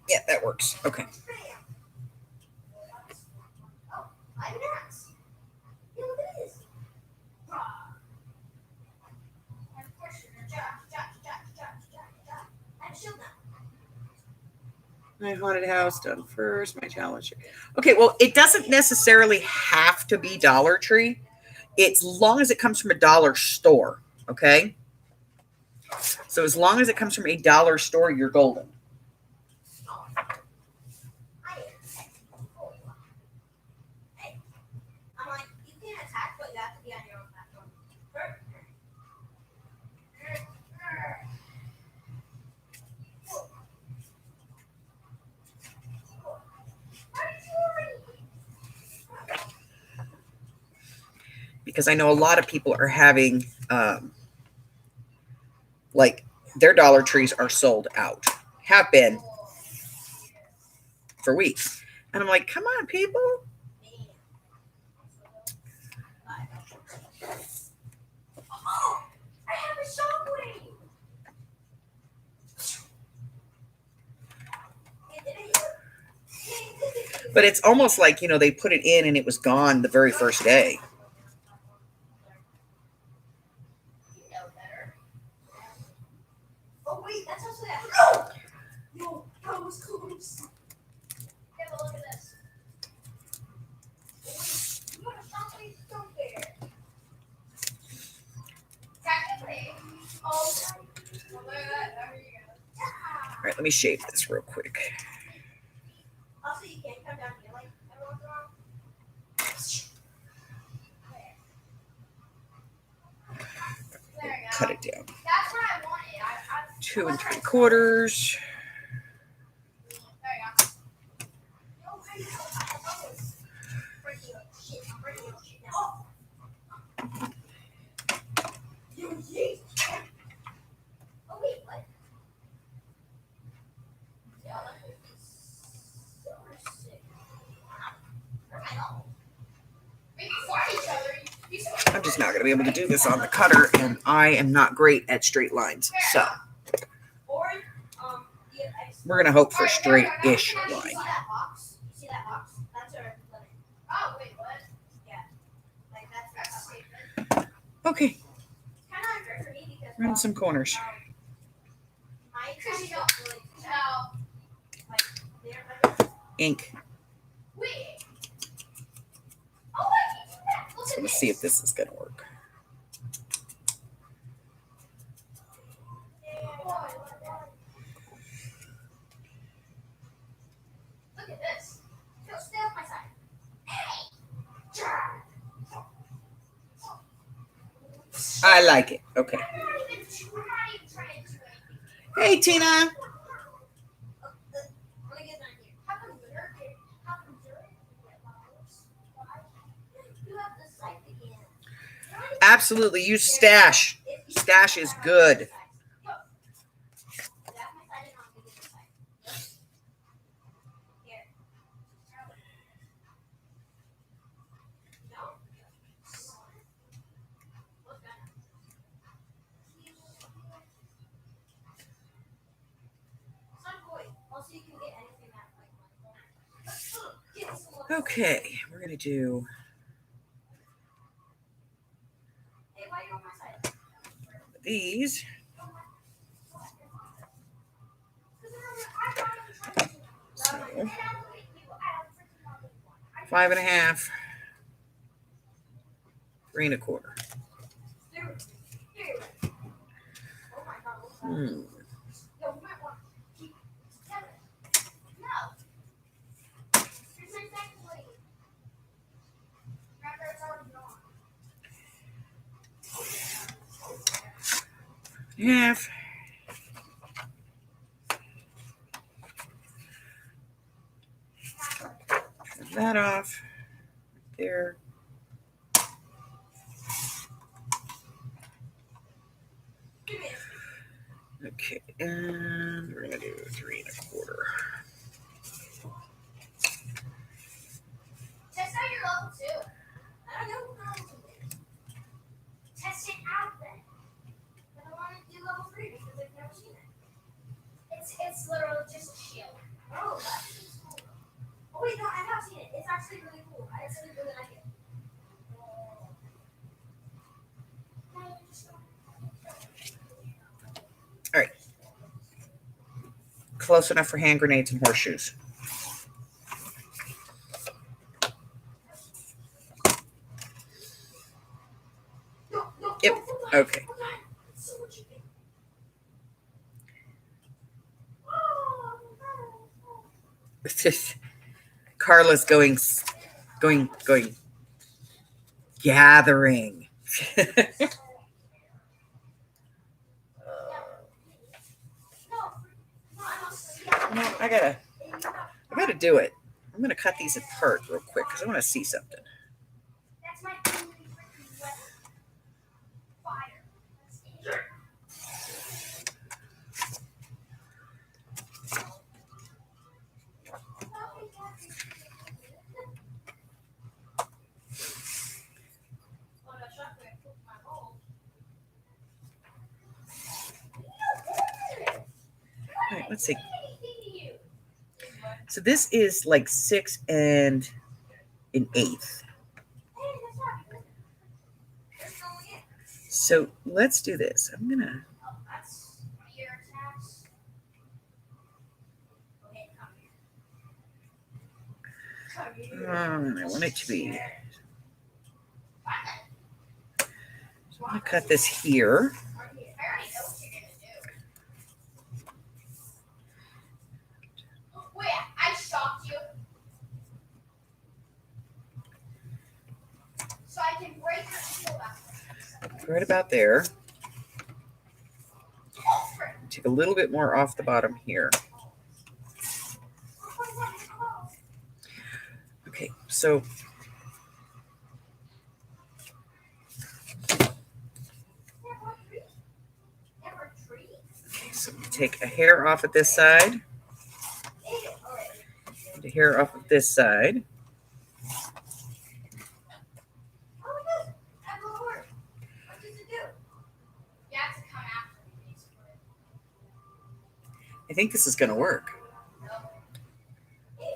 Yeah, that works. Okay. Oh, I have an axe. Hey, look at this. And of course, you're gonna and shield now. My haunted house done first. My challenge. Okay, well, it doesn't necessarily have to be Dollar Tree. It's long as it comes from a dollar store. Okay. So as long as it comes from a dollar store, you're golden. I'm like, you can attack, but you have to be on your own platform. Because I know a lot of people are having their Dollar Trees are sold out. Have been for weeks. And I'm like, come on, people. Oh, I have a shockwave. But it's almost like, they put it in and it was gone the very first day. You know better. Oh wait, that's also that. No! No, that was close. Have a look at this. let me shave this real quick. Also, you can't come down here like everyone's wrong. There you go. Cut it down. That's what I wanted. 2 3/4. There you go. No, I know. Breaking up shit. I'm breaking up shit now. Oh, wait, what? Yeah, that would be so sick. Where'd I go? We can fart each other. I'm just not going to be able to do this on the cutter, and I am not great at straight lines. So we're going to hope for straight-ish You line. see that box? You see that box? That's our limit. Oh, wait, what? Yeah. Like, that's safe. Okay, It's kind of unfair for me because run some corners. my cousin don't really tell. Like, they're like, Ink. wait. Oh, I can do that. Look So at let's this. see if this is going to work. Look at this. Go, stay off my side. Hey! I like it. Okay. We're not even trying to do anything. Hey, Tina. Let me get down here. How come you're you have the site again? Absolutely. Use stash. Stash is good. Okay, we're going to do these. So, 5 1/2, 3 1/4. Hmm. Half. Cut that off. There. Okay, and we're gonna do 3 1/4. Test out your level 2. I don't know what level 2 is. Test it out then. But I want to do level 3 because I've never seen it. It's literally just a shield. Oh, that's cool. Oh wait, no, I have seen it. It's actually really cool. I actually really like it. All right. Close enough for hand grenades and horseshoes. Yep. Okay. Carla's going gathering. No, I gotta do it. I'm gonna cut these apart real quick because I want to see something. That's my only freaking weapon. Fire. All right, let's see. So this is like 6 1/8. So let's do this. I'm gonna. I want it to be. So I'm gonna cut this here. So I can break your shield after. Right about there. Oh, frick. Take a little bit more off the bottom here. Okay, so so we take a hair off at this side, and a hair off of this side. I think this is going to work.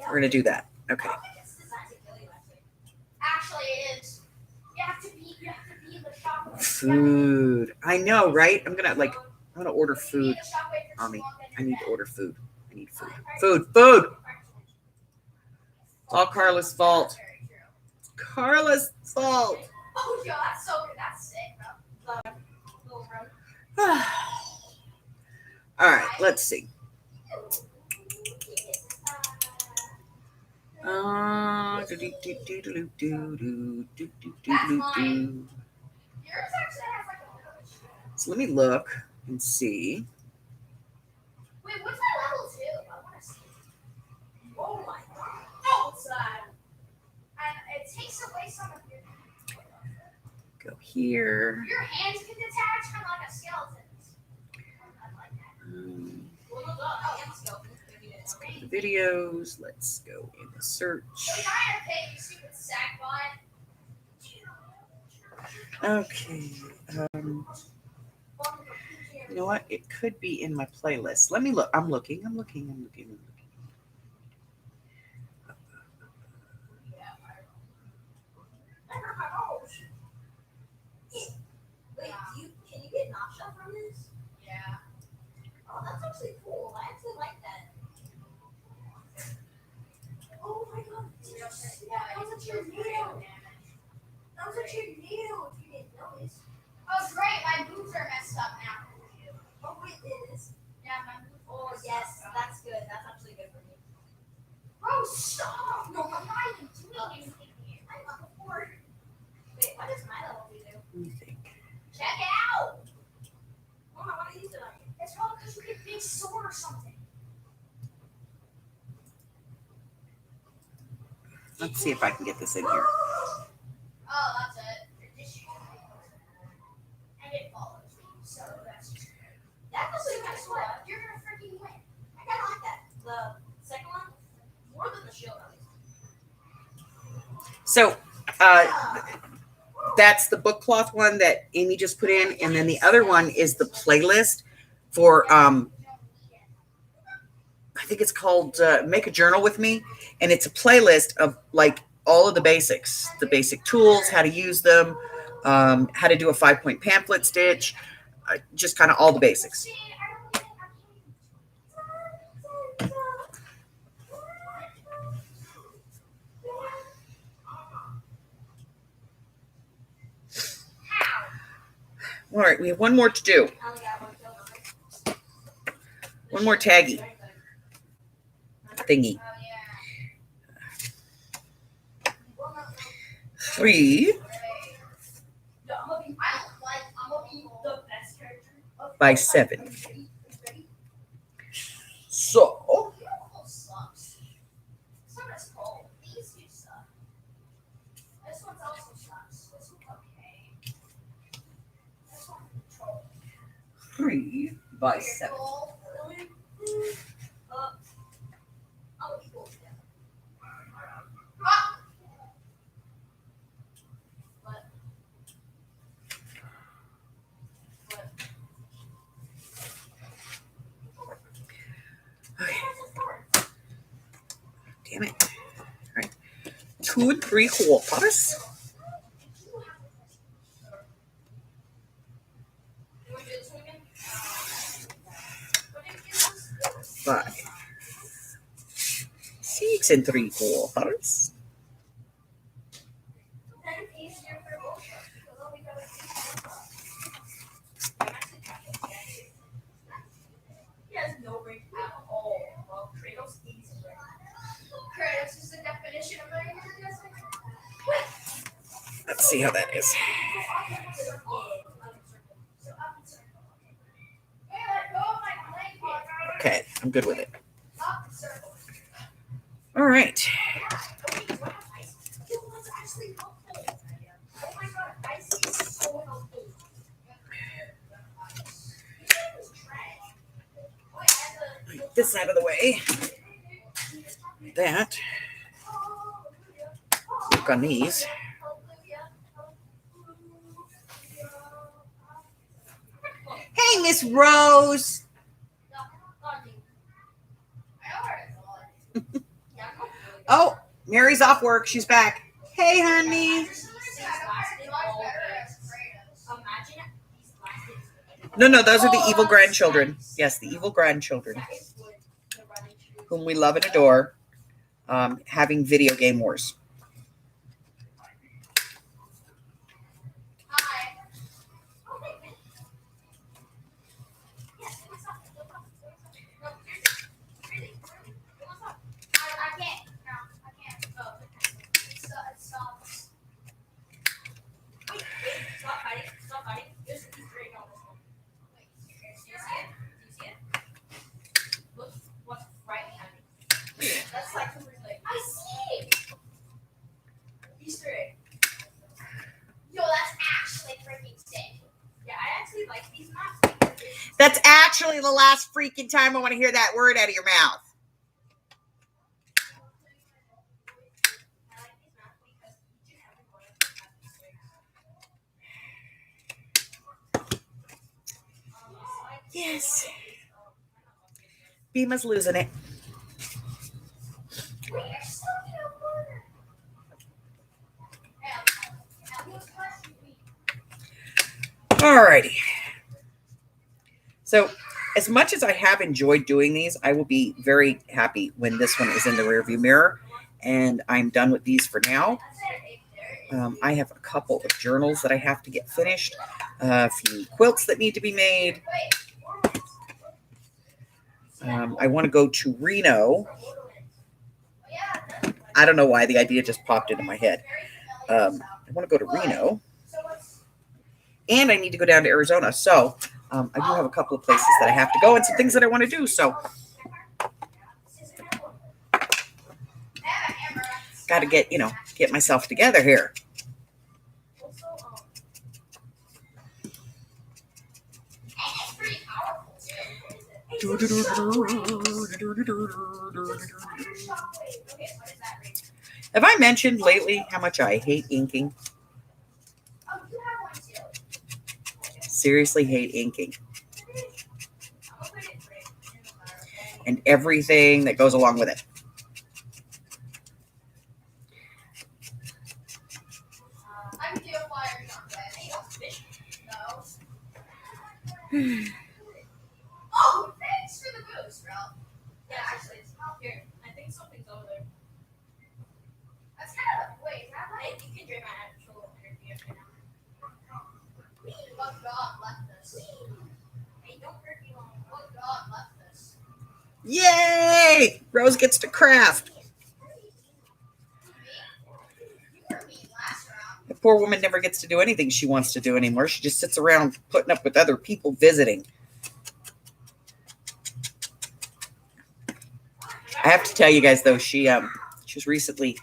We're going to do that. Okay. Actually, it is. You have to be in the shop. Food. I know, right? I'm gonna order food. Mommy, I need to order food. I need food. Food. It's all Carla's fault. Carla's fault. Oh, yeah, that's so good. That's sick, bro. All right, let's see. So let me look and see. Wait, what's that level 2? I want to see. Oh my god. Oh, it's and it takes away some of your. Go here. Your hands can detach, kind of like a skeleton's. I like that. Let's go to the videos. Let's go in the search. Okay. You know what? It could be in my playlist. Let me look. I'm looking. Can you get nausea from this? Yeah. Oh, that's actually cool. I actually like that. Oh my god. That was a tornado. That was a tornado if you didn't notice. Oh, great. My boots are messed up now. Oh, wait, it is. Yeah, my boots. Oh, yes. That's good. That's actually good for me. Bro, stop. No, I'm not even doing anything here. I'm on the board. Wait, what does my level do? Let me think. Check it out. Mom, I want to use it on you. It's probably because you get big sword or something. Let's see if I can get this in here. Oh, that's it. And it follows me. So that's just great. That's So actually guess what? You're going to freaking win. I kind of like that. The second one, more than the shield, at least. So, that's the book cloth one that Amy just put in, and then the other one is the playlist for I think it's called Make a Journal with Me, and it's a playlist of like all of the basics, the basic tools, how to use them, how to do a 5-point pamphlet stitch, just kind of all the basics. All right, we have one more to do. I only got one kill. One more taggy thingy. Oh, yeah. 3 I'm hoping the best character. by 7. So, Sucks. Some is cold. These two suck. This one's also sucks. This one's okay. This one's control. 3 by 7. I'll equal them. Ah! Okay. Damn it. All right. 2 3/4. Five. 6 3/4. He has no rank at all. Well, Kratos is rank. Kratos is the definition of a Let's see how that is. Okay, I'm good with it. All right. Get this out of the way. That. Work on these. Hey, Miss Rose. Oh, Mary's off work. She's back. Hey, honey. No, those are the evil grandchildren. Yes, the evil grandchildren, whom we love and adore, having video game wars. That's actually the last freaking time I want to hear that word out of your mouth. Yes. Bima's losing it. Alrighty. So, as much as I have enjoyed doing these, I will be very happy when this one is in the rearview mirror, and I'm done with these for now. I have a couple of journals that I have to get finished, a few quilts that need to be made. I want to go to Reno. I don't know why the idea just popped into my head. I want to go to Reno, and I need to go down to Arizona. So I do have a couple of places that I have to go and some things that I want to do. So got to get myself together here. Have I mentioned lately how much I hate inking? Seriously hate inking. And everything that goes along with it. Oh, thanks for the boost, Ralph. Yeah, actually, it's not here. I think something's over there. That's kind of wait. Hey, you can drink my actual energy right now. What God left us? Hey, don't hurt me long. What God left us? Yay! Rose gets to craft. The poor woman never gets to do anything she wants to do anymore. She just sits around putting up with other people visiting. I have to tell you guys, though, she was recently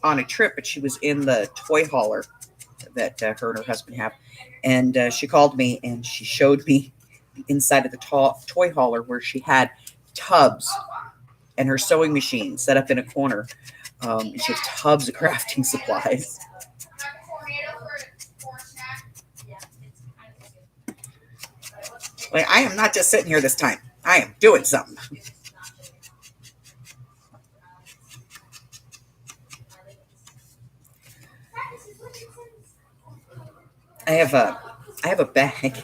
on a trip, but she was in the toy hauler that her and her husband have. And she called me and she showed me the inside of the toy hauler where she had tubs and her sewing machine set up in a corner. And she has tubs of crafting supplies. Like, I am not just sitting here this time. I am doing something. I have a bag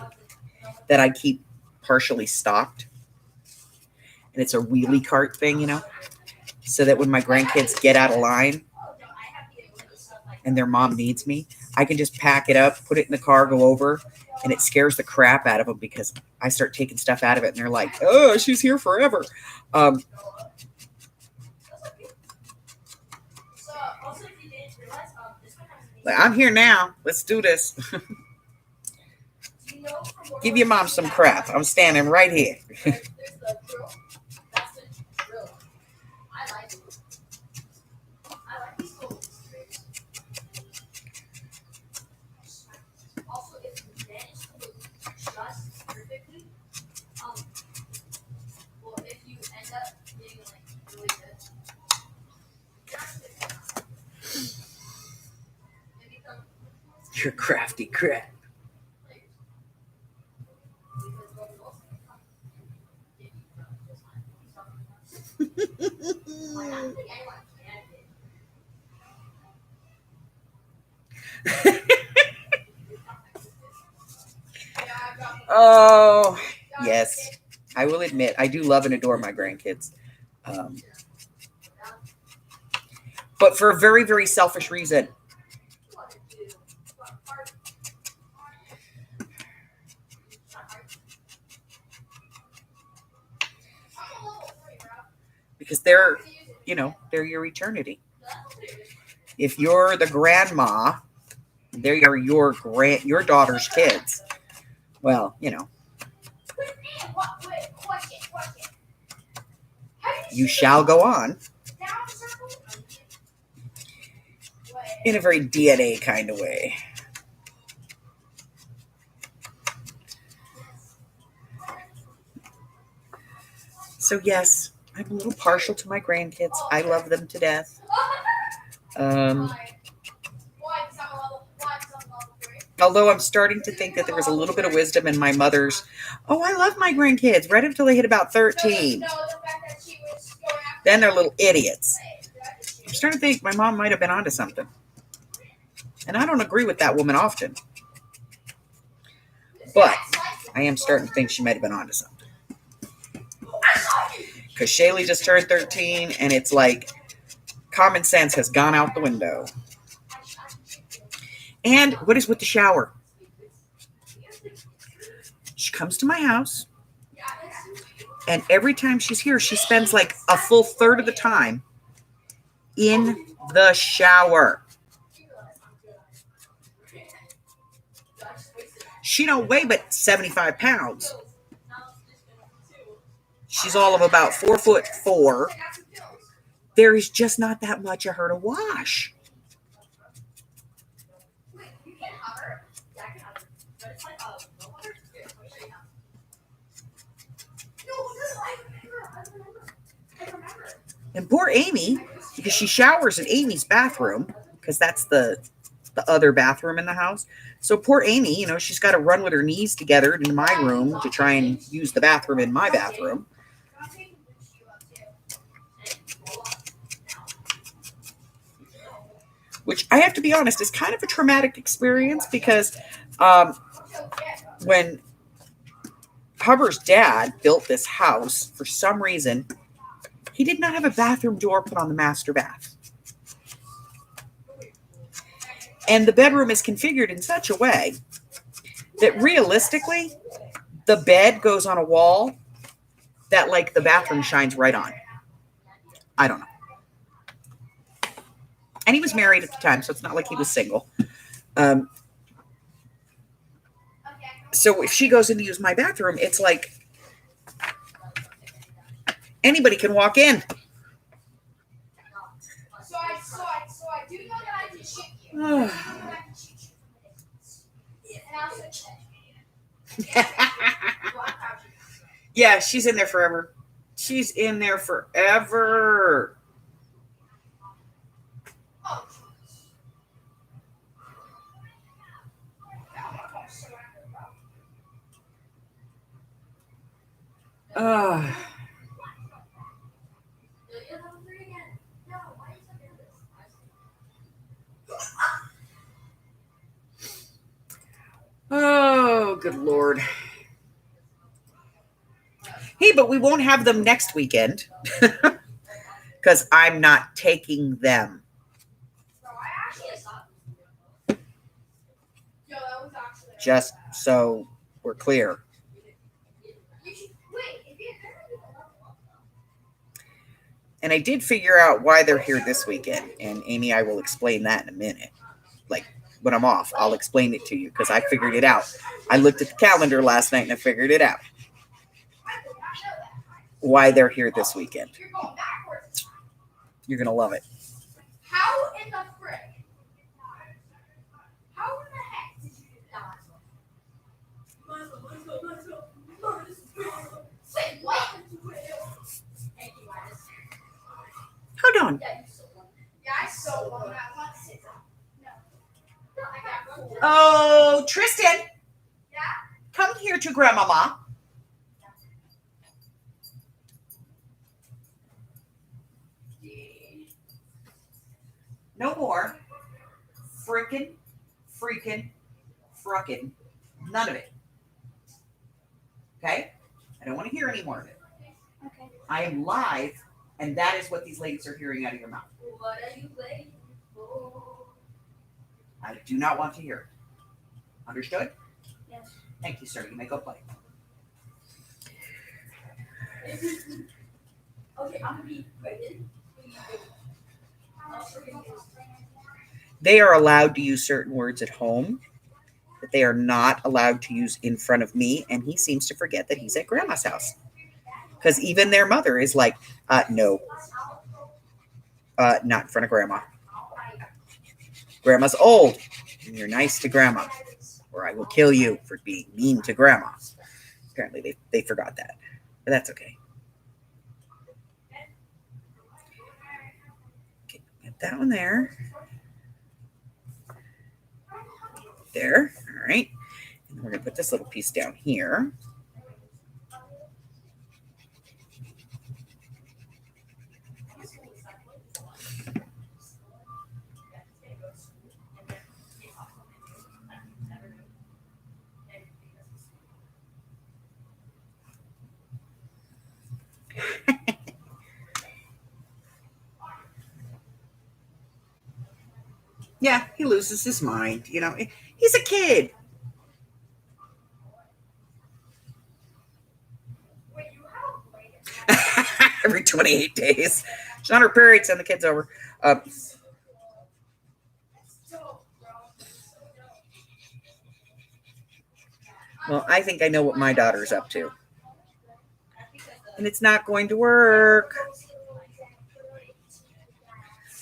that I keep partially stocked, and it's a wheelie cart thing, so that when my grandkids get out of line and their mom needs me, I can just pack it up, put it in the car, go over, and it scares the crap out of them because I start taking stuff out of it, and they're like, "Oh, she's here forever." Like, I'm here now. Let's do this. Give your mom some crap. I'm standing right here. Also, if you manage to look just perfectly, well, if you end up getting like really good, it becomes You're crafty crap. players. Because what was also if you just like I don't think anyone can get. Oh, yes. I will admit, I do love and adore my grandkids. But for a very, very selfish reason. Because they're your eternity. If you're the grandma, they are your daughter's kids. Well, Question. you shall go on in a very DNA kind of way. So yes, I'm a little partial to my grandkids. I love them to death. Although I'm starting to think that there was a little bit of wisdom in my mother's, oh, I love my grandkids, right until they hit about 13. Then they're little idiots. I'm starting to think my mom might have been onto something. And I don't agree with that woman often. But I am starting to think she might have been onto something. Because Shaylee just turned 13, and it's like common sense has gone out the window. And what is with the shower? She comes to my house, and every time she's here, she spends like a full third of the time in the shower. She don't weigh but 75 pounds. She's all of about 4'4". There is just not that much of her to wash. And poor Amy, because she showers in Amy's bathroom, because that's the other bathroom in the house. So poor Amy, she's got to run with her knees together into my room to try and use the bathroom in my bathroom. Which I have to be honest is kind of a traumatic experience because when Hubbard's dad built this house, for some reason, he did not have a bathroom door put on the master bath. And the bedroom is configured in such a way that realistically, the bed goes on a wall that like the bathroom shines right on. I don't know. And he was married at the time, so it's not like he was single. So if she goes in to use my bathroom, it's like anybody can walk in. So I do know that I can shoot you. Yeah, she's in there forever. She's in there forever. Oh, good Lord. Hey, but we won't have them next weekend because I'm not taking them. Just so we're clear. And I did figure out why they're here this weekend. And Amy, I will explain that in a minute. Like when I'm off, I'll explain it to you because I figured it out. I looked at the calendar last night and I figured it out. Why they're here this weekend. You're going backwards. You're going to love it. How in the frick? How in the heck did you do that? Wait, what? Thank you, Linus. Hold on. Yeah, you sold one. Yeah, I sold one that once. No. I got one. Oh, Tristan. Yeah? Come here to Grandmama. No more freaking, fruckin', none of it. Okay? I don't want to hear any more of it. Okay. I am live, and that is what these ladies are hearing out of your mouth. What are you waiting for? I do not want to hear it. Understood? Yes. Thank you, sir. You may go play. Okay, I'm gonna be waiting. They are allowed to use certain words at home that they are not allowed to use in front of me, and he seems to forget that he's at Grandma's house. Because even their mother is like, no, not in front of Grandma. Grandma's old, and you're nice to Grandma, or I will kill you for being mean to Grandma. Apparently, they forgot that, but that's okay. Okay, get that one there. There, all right. And we're gonna put this little piece down here. Yeah, he loses his mind. You know, he's a kid. Wait, you have a blade. Every 28 days. She's on her period. Send the kids over. That's dope, bro. So dope. Well, I think I know what my daughter's up to. And it's not going to work.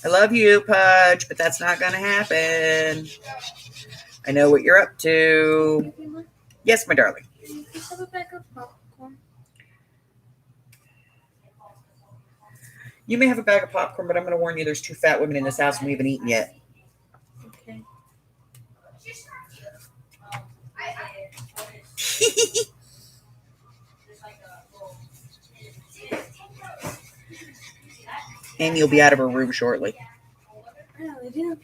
I love you, Pudge, but that's not going to happen. I know what you're up to. Yes, my darling. Can you have a bag of popcorn? You may have a bag of popcorn, but I'm going to warn you there's 2 fat women in this house and we haven't eaten yet. Okay. Amy will be out of her room shortly. I know, they do.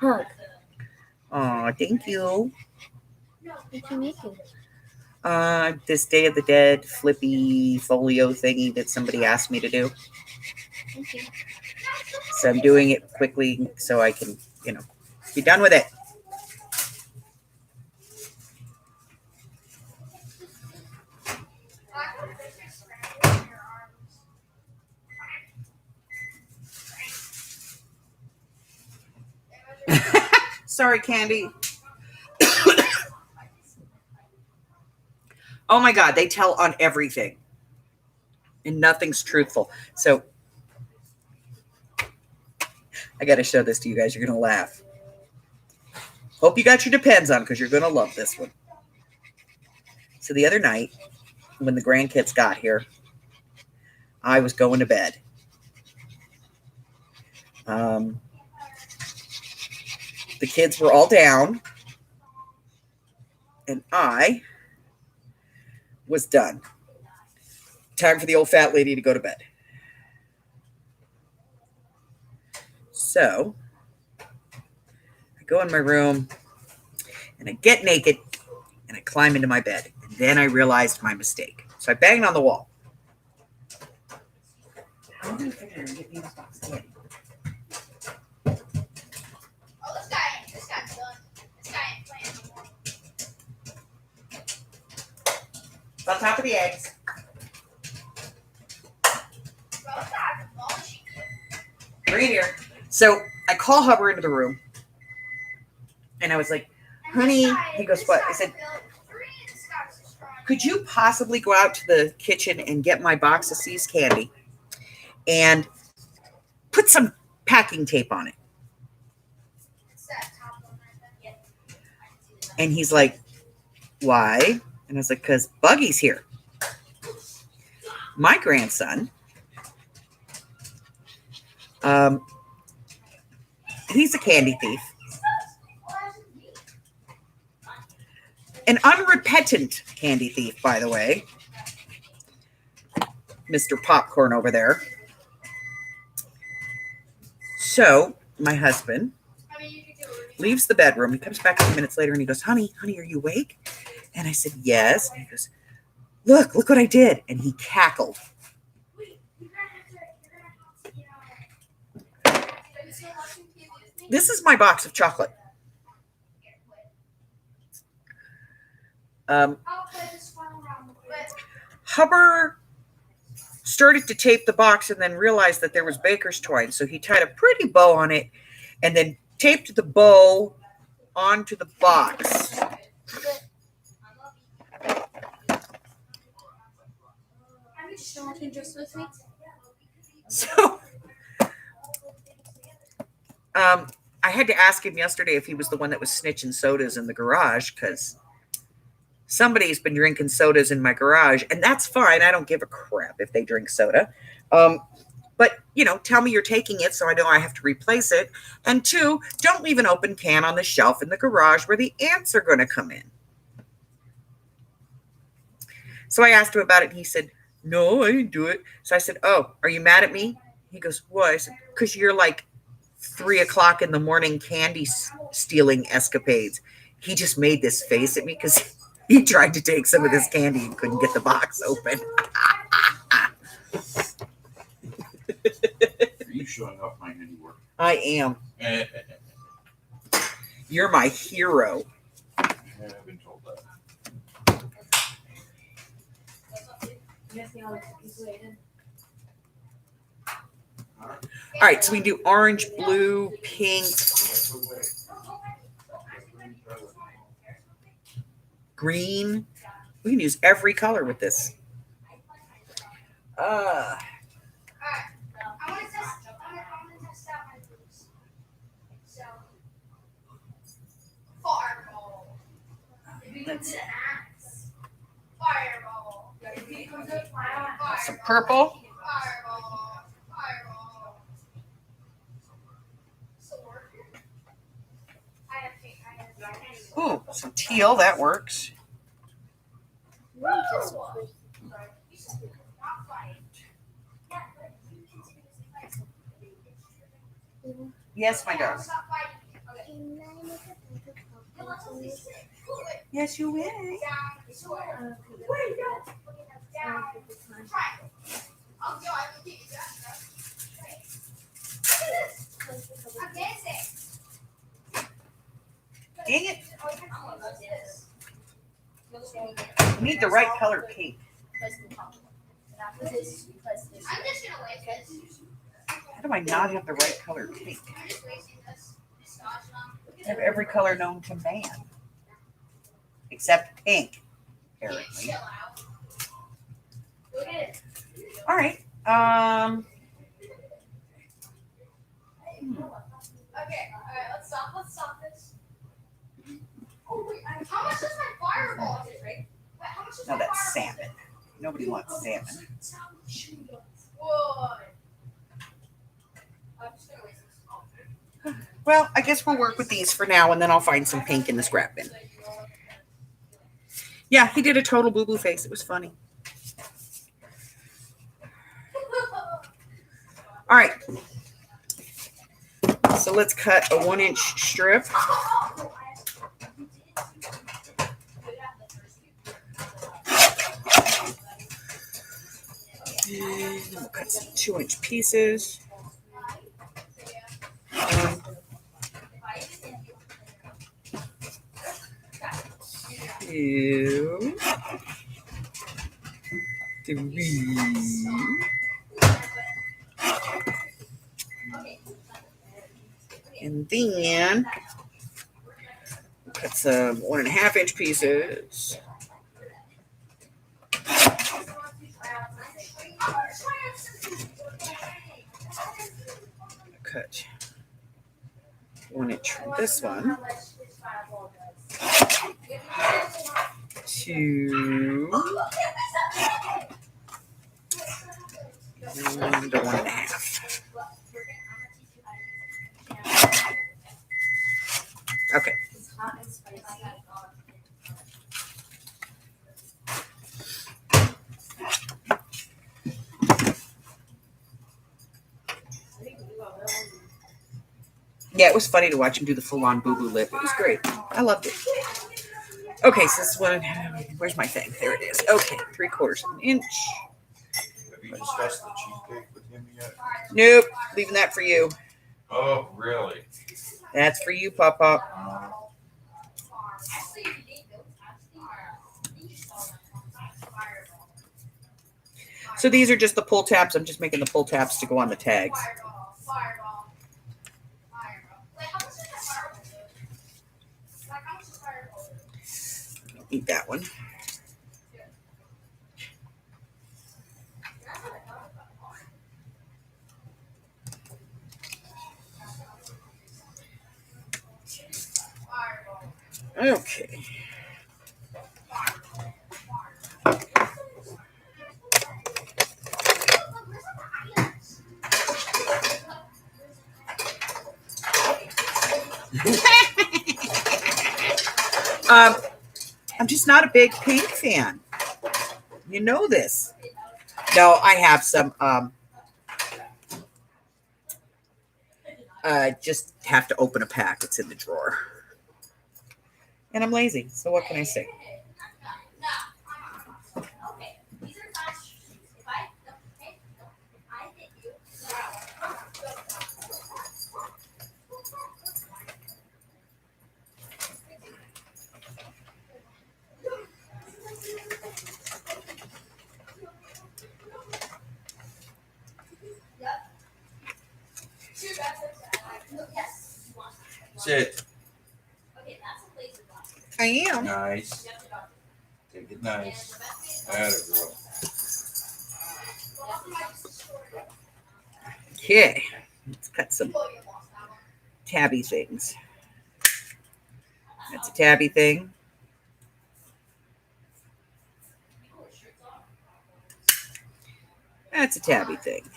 Hug. Aw, thank you. What you making? This Day of the Dead flippy folio thingy that somebody asked me to do. Thank you. So I'm doing it quickly so I can, be done with it. Sorry, Candy. Oh my God, they tell on everything. And nothing's truthful. So I got to show this to you guys. You're going to laugh. Hope you got your Depends on because you're going to love this one. So the other night, when the grandkids got here, I was going to bed. The kids were all down, and I was done. Time for the old fat lady to go to bed. So I go in my room, and I get naked, and I climb into my bed. And then I realized my mistake. So I banged on the wall. I'm going to figure out and get me this box again. Oh, this guy's done. This guy ain't playing no more. It's on top of the eggs. Bro, this guy's a ball. So I call Hubbard into the room, and I was like, honey, he goes, what? I said, could you possibly go out to the kitchen and get my box of See's candy and put some packing tape on it? And he's like, why? And I was like, because Buggy's here. My grandson, he's a candy thief. An unrepentant candy thief, by the way. Mr. Popcorn over there. So, my husband leaves the bedroom. He comes back a few minutes later and he goes, honey, are you awake? And I said, yes. And he goes, look what I did. And he cackled. This is my box of chocolate. Hubbard started to tape the box and then realized that there was baker's twine. So he tied a pretty bow on it and then taped the bow onto the box. So I had to ask him yesterday if he was the one that was snitching sodas in the garage, because somebody's been drinking sodas in my garage, and that's fine. I don't give a crap if they drink soda. But, tell me you're taking it so I know I have to replace it. And 2, don't leave an open can on the shelf in the garage where the ants are going to come in. So I asked him about it, and he said, no, I didn't do it. So I said, oh, are you mad at me? He goes, what? I said, because you're like 3 o'clock in the morning candy stealing escapades. He just made this face at me because he tried to take some of this candy and couldn't get the box open. Are you showing off my handiwork? I am. You're my hero. I have been told that. All right, so we do orange, blue, pink, green. We can use every color with this. I want to test out my boots. So, fireball. Let's Fireball. some purple. Fireball. Fireball. Sword. I have Ooh, some teal. That works. Yes, my darling. Yes, you will. Dang it. We need the right color pink. I'm just gonna wait this. How do I not have the right color pink? I'm just wasting this. I have every color known to man. Except pink, apparently. Chill out. Look at it. All right. Okay, alright, let's stop this. Oh wait, how much is my fireball? Wait, how much is No, my that's fireball? salmon. Nobody wants salmon. What? I'm just gonna waste this. Well, I guess we'll work with these for now, and then I'll find some pink in the scrap bin. Yeah, he did a total boo-boo face. It was funny. All right. So let's cut a 1-inch strip. And we'll cut some 2-inch pieces. Two, three, then cut some 1.5 inch pieces. Cut 1 inch from this one to 1.5. Okay. Yeah, it was funny to watch him do the full-on boo-boo lip. It was great. I loved it. Okay, so this one, where's my thing? There it is. Okay, 3/4 of an inch. Have you discussed the cheesecake with him yet? Nope, leaving that for you. Oh, really? That's for you, Pop-Pop. So these are just the pull tabs. I'm just making the pull tabs to go on the tags. Eat that one. Okay. I'm just not a big pink fan. You know this. No, I have some. Just have to open a pack. It's in the drawer. And I'm lazy, so what can I say? Sit. I am. Nice. Take it nice. Atta girl. Okay. Let's cut some tabby things. That's a tabby thing. That's a tabby thing.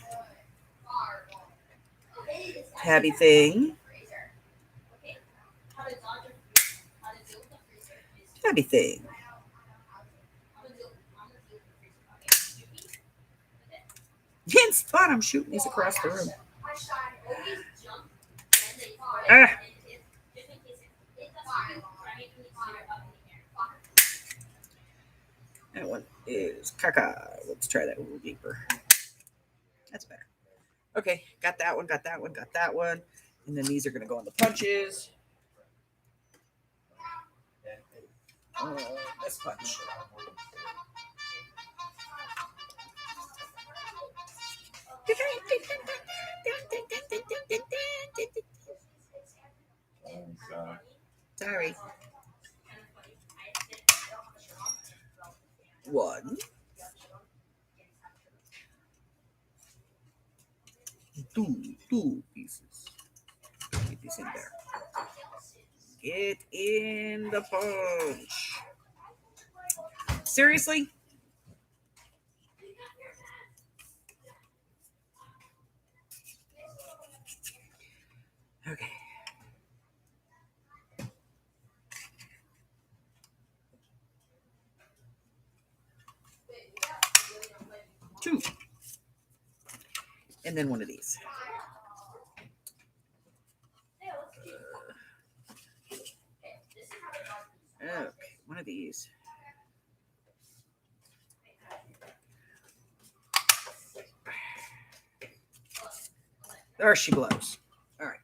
Tabby thing. Tabby thing. It's fun. I'm shooting these across the room. Ah. That one is caca. Let's try that a little deeper. That's better. Okay, got that one, got that one, got that one. And then these are going to go in the punches. This punch. Sorry. 1, 2 pieces. Get this in there. Get in the punch. Seriously? Okay. Two. And then one of these. Okay, one of these. There she blows. All right.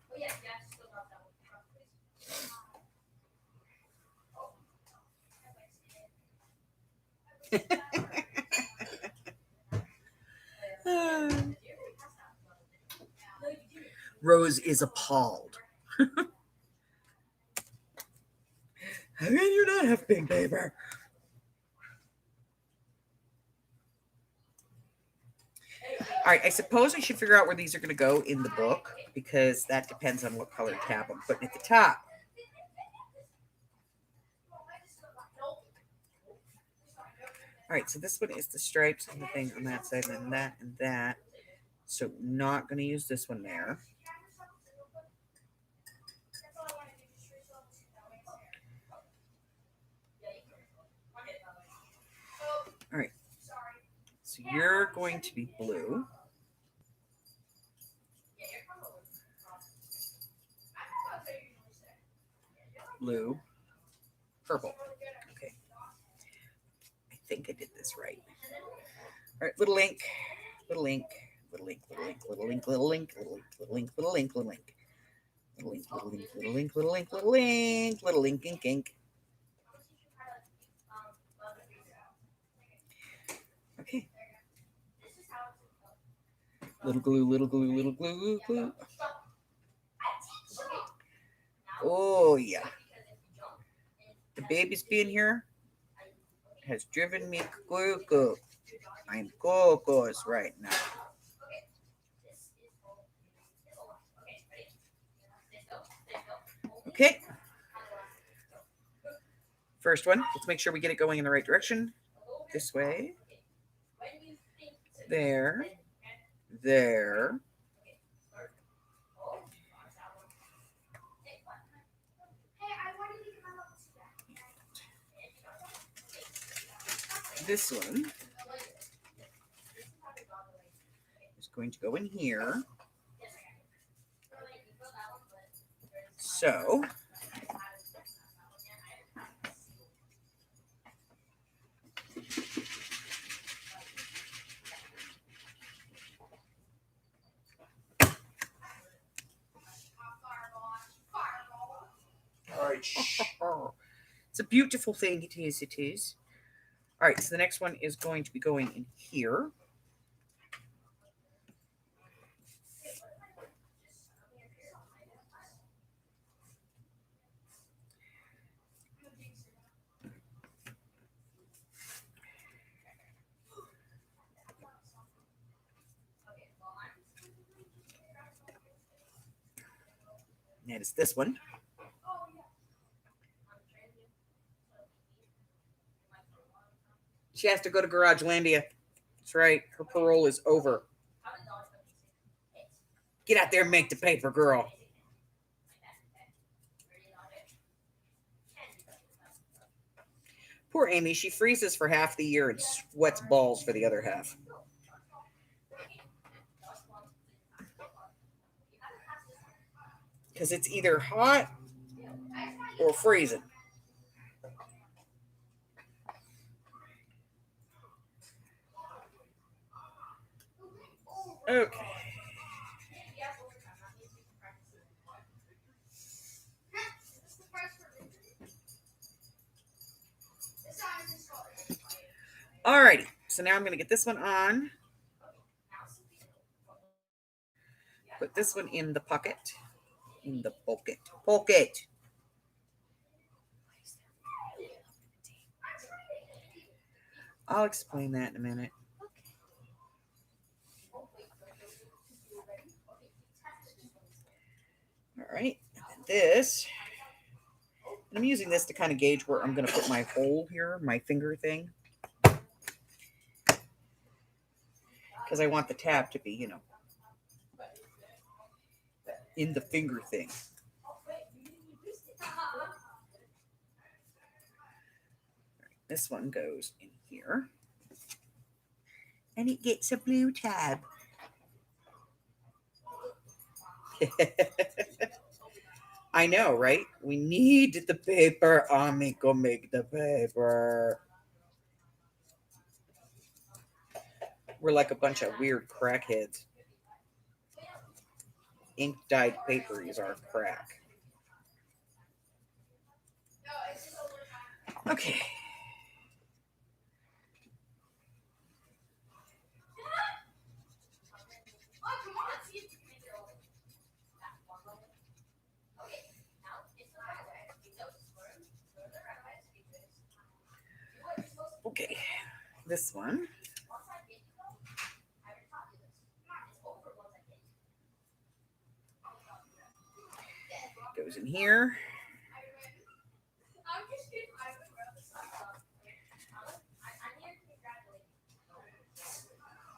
Rose is appalled. How can you not have pink paper? All right, I suppose I should figure out where these are going to go in the book because that depends on what color tab I'm putting at the top. All right, so this one is the stripes and the thing on that side, and then that and that. So not going to use this one there. All right, so you're going to be blue. Blue. Purple. Okay. I think I did this right. All right, little ink, little ink, little ink, little ink, little ink, little ink, little ink, little ink, little ink, little ink. Little ink, little ink, little ink, little ink, little ink, little ink, ink, ink. Okay. Little glue, little glue, little glue, glue. Oh, yeah. The baby's being here has driven me cuckoo. I'm cuckoo's right now. Okay. First one. Let's make sure we get it going in the right direction. This way. There. There. This one is going to go in here. So All right. it's a beautiful thing. It is. It is. All right. So the next one is going to be going in here. And it's this one. She has to go to Garagelandia. That's right. Her parole is over. Get out there and make the paper, girl. Poor Amy. She freezes for half the year and sweats balls for the other half. Because it's either hot or freezing. Okay. Alrighty. So now I'm going to get this one on. Put this one in the pocket. In the pocket. Pocket. I'll explain that in a minute. All right. And then this. And I'm using this to kind of gauge where I'm going to put my hole here, my finger thing. Because I want the tab to be, you know, in the finger thing. This one goes in here. And it gets a blue tab. I know, right? We need the paper. Amigo, make the paper. We're like a bunch of weird crackheads. Ink dyed paper is our crack. Okay. Okay, this one goes in here.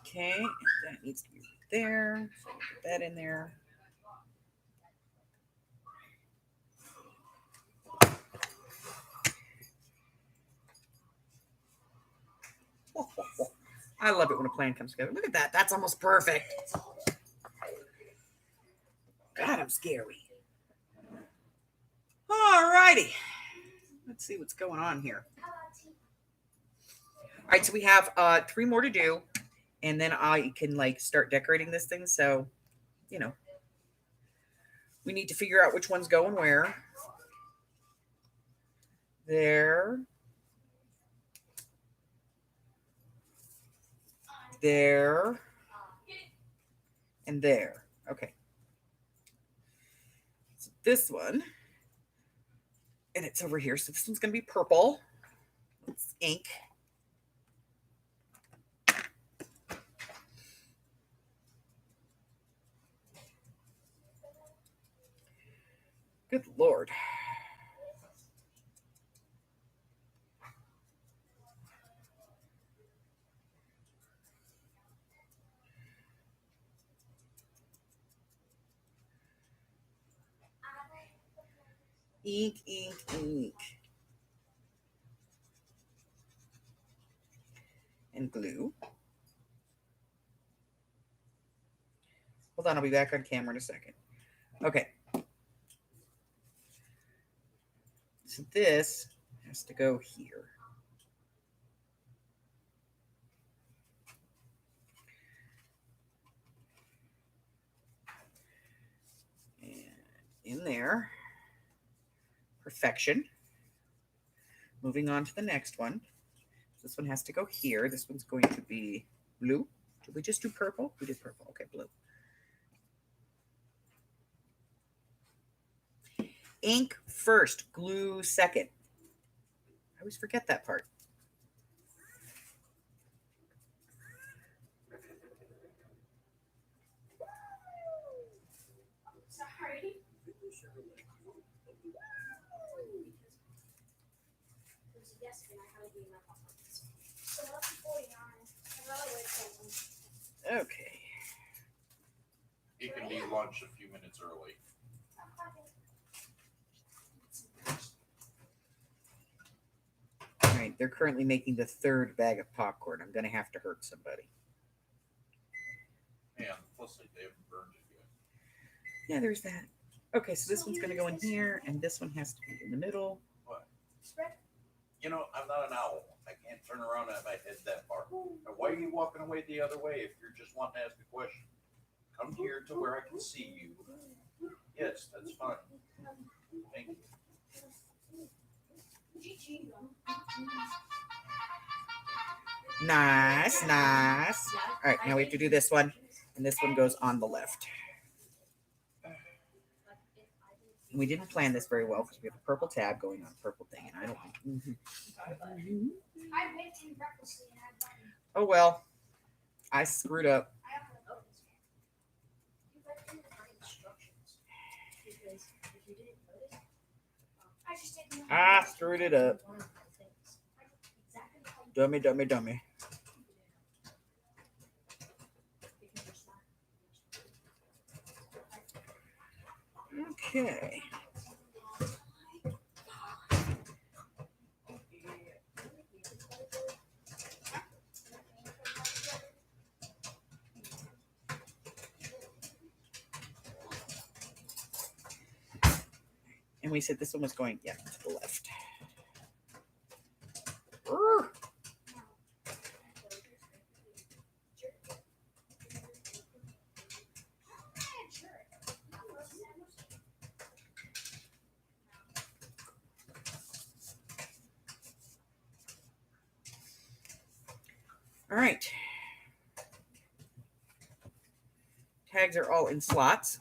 Okay, that needs to be right there. So I'll put that in there. I love it when a plan comes together. Look at that. That's almost perfect. God, I'm scary. All righty. Let's see what's going on here. All right, so we have 3 more to do, and then I can like start decorating this thing. So, you know, we need to figure out which one's going where. There. There. And there. Okay. So this one, and it's over here. So this one's going to be purple. It's ink. Good Lord. Ink, ink, ink. And glue. Hold on, I'll be back on camera in a second. Okay. So this has to go here. And in there. Perfection. Moving on to the next one. This one has to go here. This one's going to be blue. Did we just do purple? We did purple. Okay, blue. Ink first, glue second. I always forget that part. Sorry. Okay. He can be lunch a few minutes early. All right, they're currently making the 3rd bag of popcorn. I'm going to have to hurt somebody. And plus they haven't burned it yet. Yeah, there's that. Okay, so this one's going to go in here, and this one has to be in the middle. What? You know, I'm not an owl. I can't turn around and have my head that far. Now, why are you walking away the other way if you're just wanting to ask a question? Come here to where I can see you. Yes, that's fine. Thank you. Nice, nice. All right, now we have to do this one, and this one goes on the left. And we didn't plan this very well because we have a purple tab going on a purple thing, and I don't like. I went in recklessly and I button. Oh well, I screwed up. I have to notice. You read through the instructions because if you didn't notice, I just didn't know. I screwed it up. One of my things. Exactly how you Dummy, dummy, dummy. because you're smart. Okay. And we said this one was going, yeah, to the left. Urgh. All right. Tags are all in slots.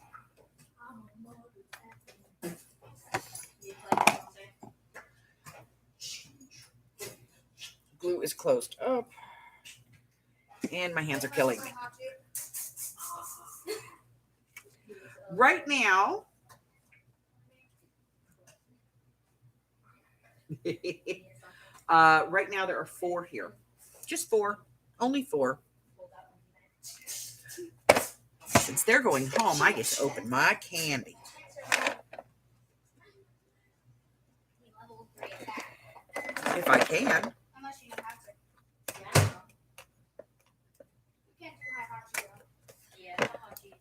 Glue window is closed up. And my hands are killing me. Right now, right now there are 4 here. Just 4. Only 4. Since they're going home, I get to open my candy. If I can. Unless you know how to. Yeah. You can't do high Hachi though. Yeah, Hachi.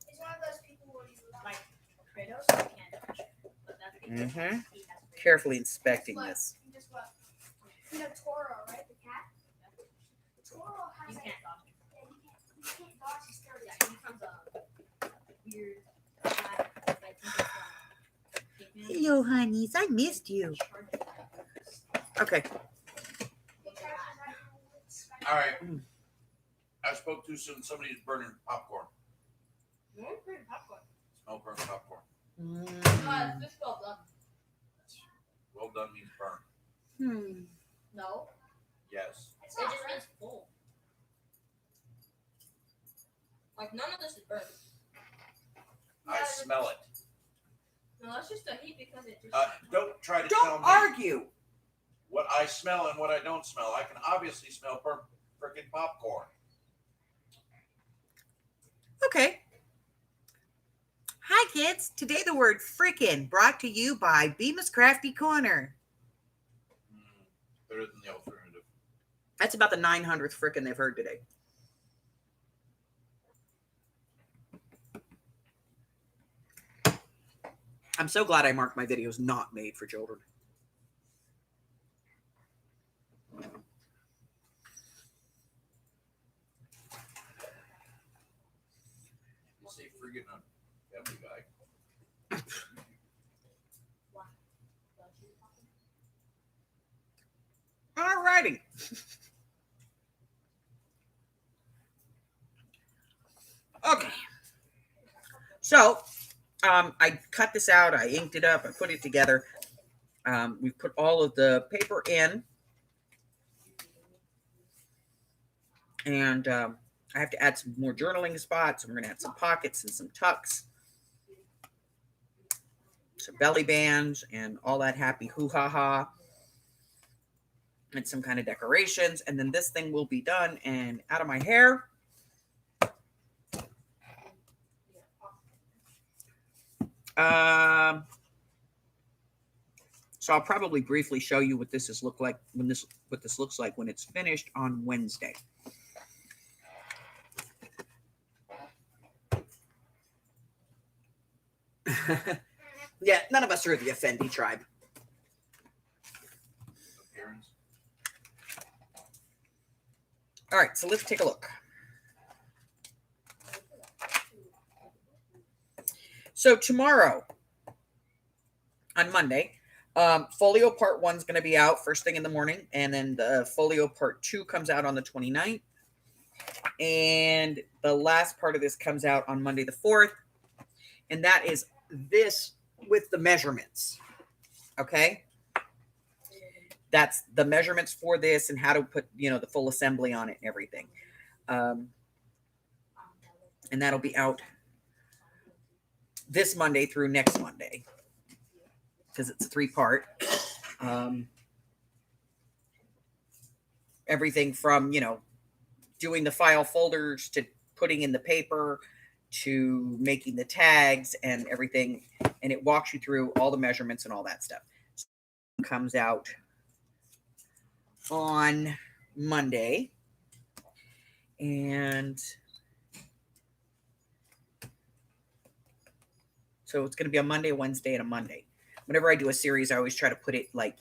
It's one of those people where you like Kratos. You can't touch it, but that's because Mm-hmm. he has Carefully inspecting What? this. Just what? You know Toro, right? The cat. Toro has. You can't dodge him. Yeah, you can't dodge his third. Yeah, he becomes a weird. Hello, honeys. I missed you. Okay. All right. I spoke too soon. Somebody's burning popcorn. Smell burnt popcorn. Just well done. Well done means burn. No. Yes. It just means full. Like none of this is burnt. I smell it. No, that's just a heat because it just. Don't try to tell Don't me argue. what I smell and what I don't smell. I can obviously smell burnt freaking popcorn. Okay. Hi, kids. Today the word frickin' brought to you by Bemis Crafty Corner. Better than the alternative. That's about the 900th frickin' they've heard today. I'm so glad I marked my videos not made for children. You say friggin' on Family Guy. Alrighty. Okay. So, I cut this out. I inked it up. I put it together. We put all of the paper in. And I have to add some more journaling spots. We're going to add some pockets and some tucks. Some belly bands and all that happy hoo-ha-ha. And some kind of decorations. And then this thing will be done and out of my hair. So I'll probably briefly show you what this is what this looks like when it's finished on Wednesday. Yeah, none of us are the Effendi tribe. Appearance. All right, so let's take a look. So tomorrow, on Monday, Folio Part 1 is going to be out first thing in the morning, and then the Folio Part 2 comes out on the 29th, and the last part of this comes out on Monday the 4th, and that is this with the measurements, okay? That's the measurements for this and how to put, the full assembly on it and everything. And that'll be out this Monday through next Monday because it's a 3-part. Everything from, doing the file folders to putting in the paper to making the tags and everything. And it walks you through all the measurements and all that stuff. So it comes out on Monday. And so it's going to be a Monday, a Wednesday, and a Monday. Whenever I do a series, I always try to put it like,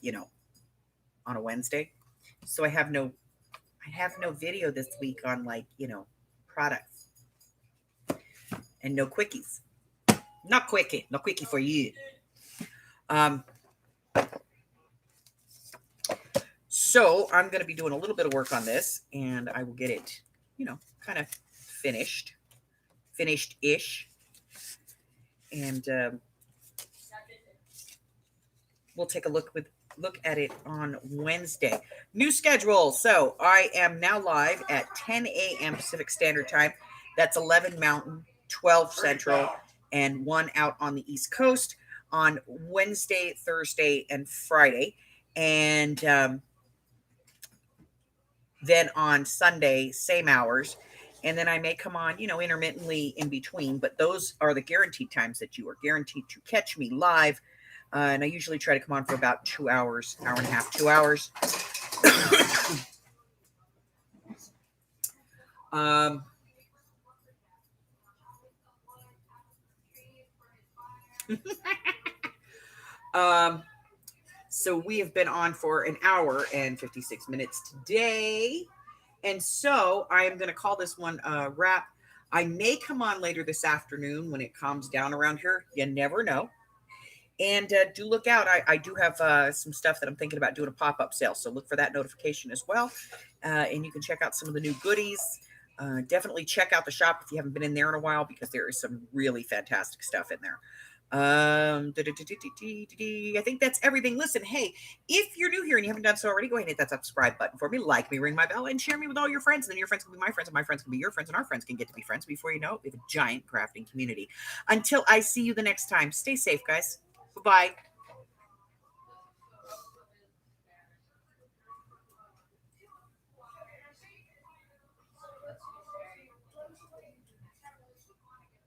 on a Wednesday. So I have no video this week on products. And no quickies. Not quickie for you. So I'm going to be doing a little bit of work on this, and I will get it, kind of finished-ish. And we'll take a look look at it on Wednesday. New schedule. So I am now live at 10 a.m. Pacific Standard Time. That's 11 Mountain, 12 Central, and 1 out on the East Coast on Wednesday, Thursday, and Friday. And then on Sunday, same hours. And then I may come on, intermittently in between, but those are the guaranteed times that you are guaranteed to catch me live. And I usually try to come on for about 2 hours, hour and a half, 2 hours. So we have been on for an hour and 56 minutes today. And so I am going to call this one a wrap. I may come on later this afternoon when it calms down around here. You never know. And do look out. I do have some stuff that I'm thinking about doing a pop-up sale. So look for that notification as well. And you can check out some of the new goodies. Definitely check out the shop if you haven't been in there in a while, because there is some really fantastic stuff in there. I think that's everything. Listen, hey, if you're new here and you haven't done so already, go ahead and hit that subscribe button for me, like me, ring my bell, and share me with all your friends. And then your friends can be my friends, and my friends can be your friends, and our friends can get to be friends. Before you know it, we have a giant crafting community. Until I see you the next time, stay safe, guys. Bye-bye.